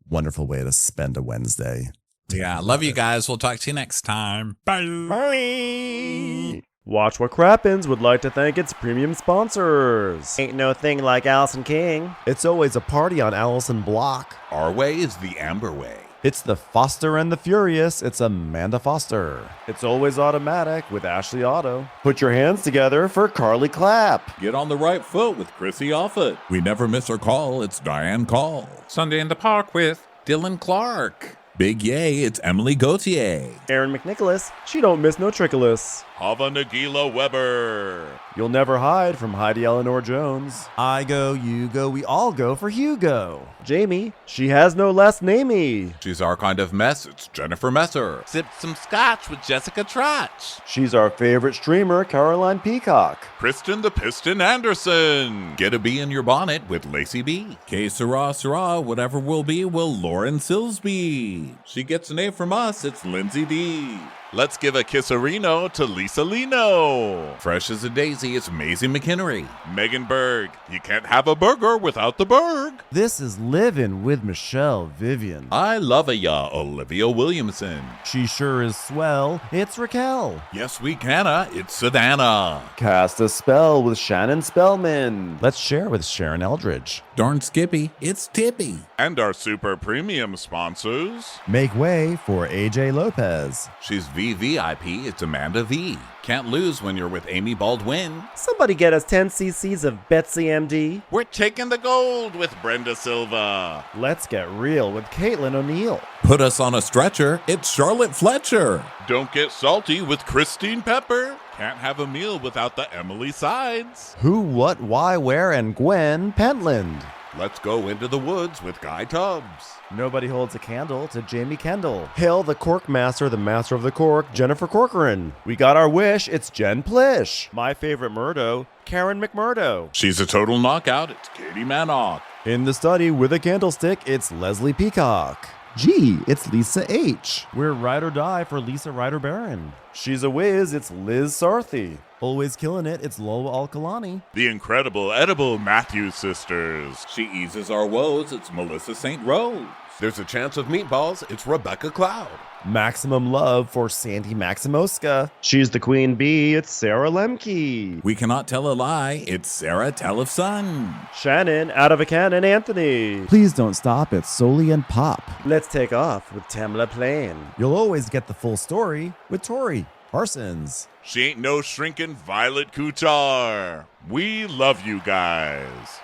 wonderful way to spend a Wednesday. Yeah, love you guys. We'll talk to you next time. Bye. Bye. Watch What Crappens would like to thank its premium sponsors. Ain't no thing like Allison King. It's always a party on Allison Block. Our way is the Amber way. It's the Foster and the Furious. It's Amanda Foster. It's always automatic with Ashley Auto. Put your hands together for Carly Clapp. Get on the right foot with Chrissy Offit. We never miss her call. It's Diane Call. Sunday in the Park with Dylan Clark. Big yay, it's Emily Gauthier. Aaron McNicholas. She don't miss no trickolas. Hava Nagila Weber. You'll never hide from Heidi Eleanor Jones. I go, you go, we all go for Hugo. Jamie. She has no last namey. She's our kind of mess. It's Jennifer Messer. Sipped some scotch with Jessica Trotch. She's our favorite streamer, Caroline Peacock. Kristen the Piston Anderson. Get a bee in your bonnet with Lacey B. Que sera, sera, whatever will be, will Lauren Silsby. She gets an A from us, it's Lindsay D. Let's give a kisserino to Lisa Lino. Fresh as a daisy, it's Maisie McHenry. Megan Berg. You can't have a burger without the Berg. This is Livin' with Michelle Vivian. I love ya, Olivia Williamson. She sure is swell. It's Raquel. Yes, we canna. It's Savannah. Cast a spell with Shannon Spellman. Let's share with Sharon Eldridge. Darn Skippy, it's Tippy. And our super premium sponsors. Make way for AJ Lopez. She's VVIP, it's Amanda V. Can't lose when you're with Amy Baldwin. Somebody get us 10 cc's of Betsy MD. We're taking the gold with Brenda Silva. Let's get real with Caitlin O'Neill. Put us on a stretcher, it's Charlotte Fletcher. Don't get salty with Christine Pepper. Can't have a meal without the Emily Sides. Who, what, why, where, and Gwen Pentland. Let's go into the woods with Guy Tubbs. Nobody holds a candle to Jamie Kendall. Hail the cork master, the master of the cork, Jennifer Corcoran. We got our wish, it's Jen Plish. My favorite Murdo, Karen McMurdo. She's a total knockout, it's Katie Manock. In the study with a candlestick, it's Leslie Peacock. Gee, it's Lisa H. We're ride or die for Lisa Ryder Barron. She's a whiz, it's Liz Sarthy. Always killing it, it's Lola Alkalani. The incredible edible Matthews sisters. She eases our woes, it's Melissa St. Rose. There's a chance of meatballs, it's Rebecca Cloud. Maximum love for Sandy Maximoska. She's the queen bee, it's Sarah Lemke. We cannot tell a lie, it's Sarah Tellefson. Shannon, out of a cannon, Anthony. Please don't stop, it's Soli and Pop. Let's take off with Tamla Plain. You'll always get the full story with Tori Parsons. She ain't no shrinking Violet Couture. We love you guys.